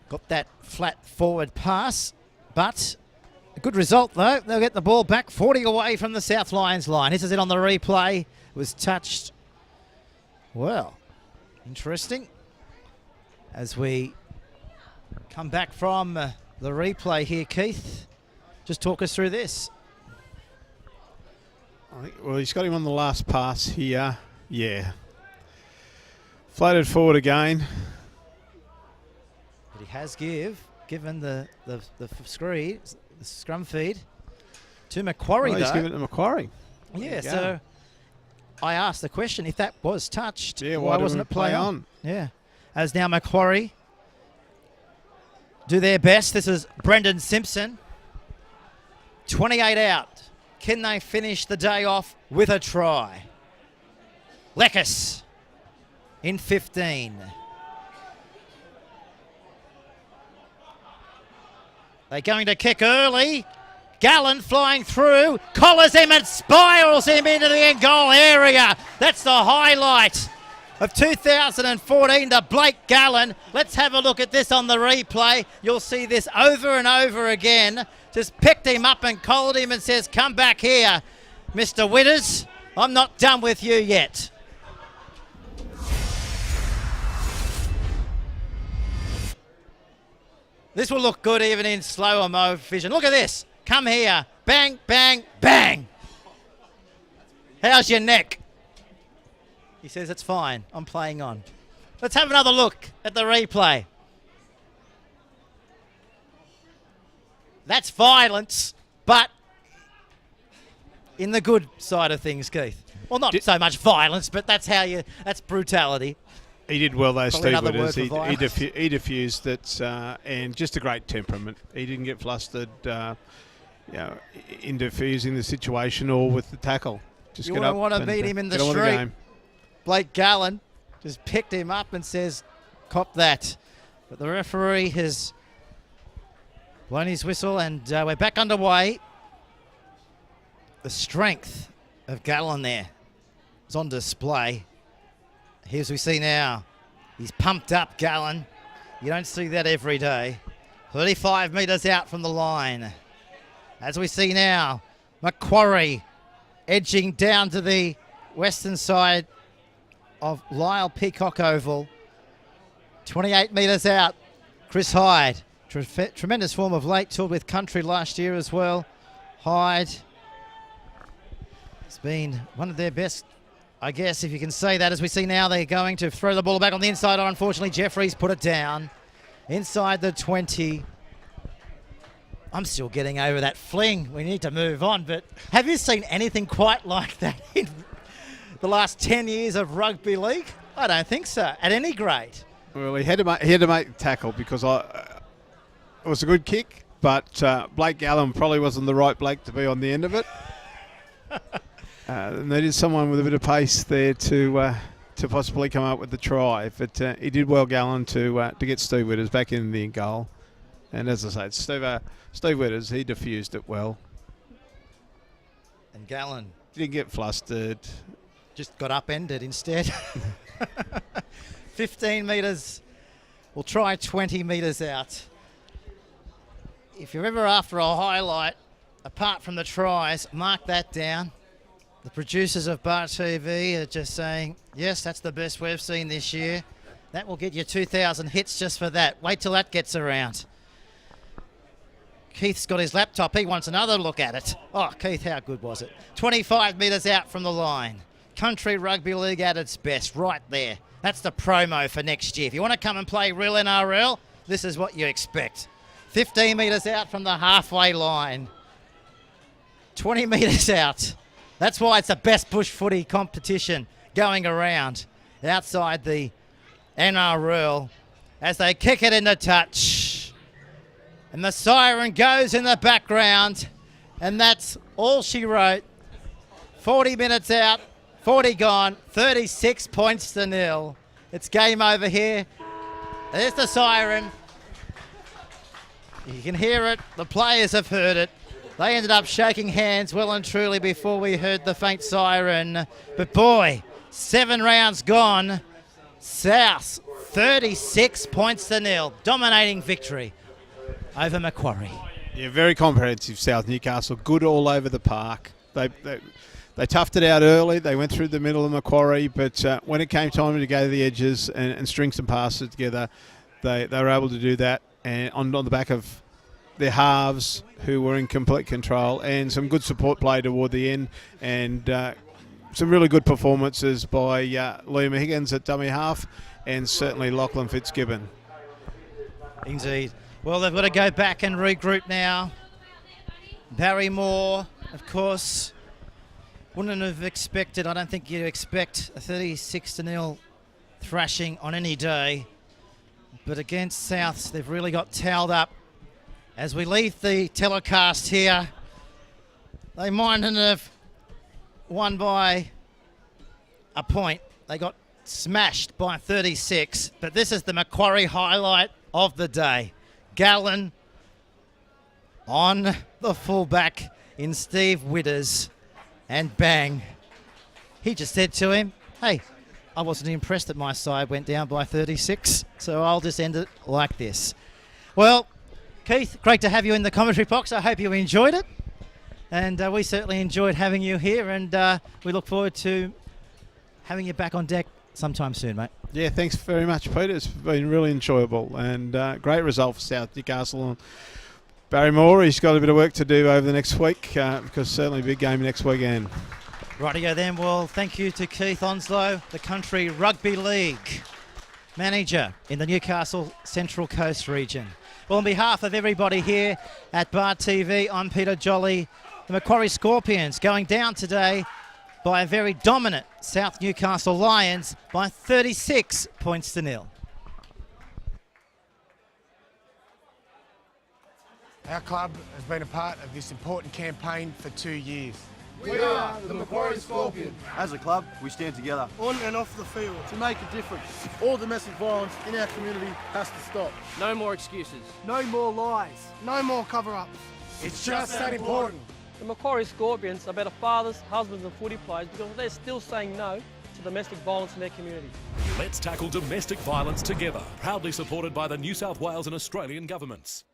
Speaker 1: Got that flat forward pass, but a good result though. They'll get the ball back 40 away from the South Lions line. This is it on the replay. It was touched. Well, interesting. As we come back from the replay here, Keith, just talk us through this.
Speaker 2: Well, he's got him on the last pass here. Yeah. Floated forward again.
Speaker 1: But he has given the scrum feed to Macquarie,
Speaker 2: He's
Speaker 1: though.
Speaker 2: given it to Macquarie.
Speaker 1: Yeah, so I asked the question, if that was touched,
Speaker 2: Yeah,
Speaker 1: why wasn't it play on? Yeah. As now Macquarie do their best. This is Brendan Simpson. 28 out. Can they finish the day off with a try? Lekis in 15. They're going to kick early. Gallen flying through, collars him and spirals him into the end goal area. That's the highlight of 2014 to Blake Gallen. Let's have a look at this on the replay. You'll see this over and over again. Just picked him up and collared him and says, come back here, Mr. Witters. I'm not done with you yet. This will look good even in slower mo vision. Look at this. Come here. Bang, bang, bang. How's your neck? He says, it's fine. I'm playing on. Let's have another look at the replay. That's violence, but in the good side of things, Keith. Well, not so much violence, but that's brutality.
Speaker 2: He did well though,
Speaker 1: Probably
Speaker 2: Steve Witters.
Speaker 1: he
Speaker 2: diffused it, and just a great temperament. He didn't get flustered, in diffusing the situation or with the tackle. Just
Speaker 1: You
Speaker 2: get
Speaker 1: don't
Speaker 2: up
Speaker 1: want to
Speaker 2: and
Speaker 1: beat him in the
Speaker 2: get on with
Speaker 1: street.
Speaker 2: game.
Speaker 1: Blake Gallen just picked him up and says, cop that. But the referee has blown his whistle and we're back underway. The strength of Gallen there. is on display. Here's we see now. He's pumped up, Gallen. You don't see that every day. 35 metres out from the line. As we see now, Macquarie edging down to the western side of Lyle Peacock Oval. 28 metres out, Chris Hyde. Tremendous form of late, toured with Country last year as well. Hyde has been one of their best, I guess, if you can say that. As we see now, they're going to throw the ball back on the inside. Unfortunately, Jeffries put it down inside the 20. I'm still getting over that fling. We need to move on. But have you seen anything quite like that in the last 10 years of rugby league? I don't think so, at any grade.
Speaker 2: Well, he had to make the tackle because it was a good kick, but Blake Gallen probably wasn't the right Blake to be on the end of it. And they needed someone with a bit of pace there to possibly come up with the try. But he did well, Gallen, to get Steve Witters back in the goal. And as I say, Steve Witters, he diffused it well.
Speaker 1: And Gallen
Speaker 2: didn't get flustered.
Speaker 1: Just got upended instead. 15 metres. We'll try 20 metres out. If you're ever after a highlight, apart from the tries, mark that down. The producers of Bar TV are just saying, yes, that's the best we've seen this year. That will get you 2,000 hits just for that. Wait till that gets around. Keith's got his laptop. He wants another look at it. Oh, Keith, how good was it? 25 metres out from the line. Country Rugby League at its best, right there. That's the promo for next year. If you want to come and play real NRL, this is what you expect. 15 metres out from the halfway line. 20 metres out. That's why it's the best bush footy competition going around outside the NRL as they kick it into touch. And the siren goes in the background, and that's all she wrote. 40 minutes out, 40 gone, 36 points to nil. It's game over here. There's the siren. You can hear it. The players have heard it. They ended up shaking hands well and truly before we heard the faint siren. But boy, 7 rounds gone. South, 36 points to nil. Dominating victory over Macquarie.
Speaker 2: Yeah, very comprehensive South Newcastle. Good all over the park. They toughed it out early. They went through the middle of Macquarie, but when it came time to go to the edges and string some passes together, they were able to do that. And on the back of their halves, who were in complete control, and some good support play toward the end, and some really good performances by Liam Higgins at dummy half, and certainly Lachlan Fitzgibbon.
Speaker 1: Indeed. Well, they've got to go back and regroup now. Barrymore, of course, wouldn't have expected, I don't think you'd expect a 36-0 thrashing on any day. But against Souths, they've really got towed up. As we leave the telecast here, they mightn't have won by a point. They got smashed by 36. But this is the Macquarie highlight of the day. Gallen on the fullback in Steve Witters. And bang. He just said to him, hey, I wasn't impressed that my side went down by 36, so I'll just end it like this. Well, Keith, great to have you in the commentary box. I hope you enjoyed it. And we certainly enjoyed having you here, and we look forward to having you back on deck sometime soon, mate. Yeah, thanks very much, Peter. It's been really enjoyable, and great result for South Newcastle. And Barrymore, he's got a bit of work to do over the next week, because certainly a big game next weekend. Rightio then, well, thank you to Keith Onslow, the Country Rugby League manager in the Newcastle Central Coast region. Well, on behalf of everybody here at Bar TV, I'm Peter Jolly. The Macquarie Scorpions going down today by a very dominant South Newcastle Lions by 36 points to nil.
Speaker 6: Our club has been a part of this important campaign for 2 years.
Speaker 7: We are the Macquarie Scorpions. As a club, we stand together.
Speaker 6: On and off the field.
Speaker 7: To make a difference.
Speaker 6: All domestic violence in our community has to stop.
Speaker 8: No more excuses.
Speaker 6: No more lies. No more cover-ups. It's just that important.
Speaker 8: The Macquarie Scorpions are better fathers, husbands and footy players because they're still saying no to domestic violence in their community.
Speaker 9: Let's tackle domestic violence together. Proudly supported by the New South Wales and Australian governments.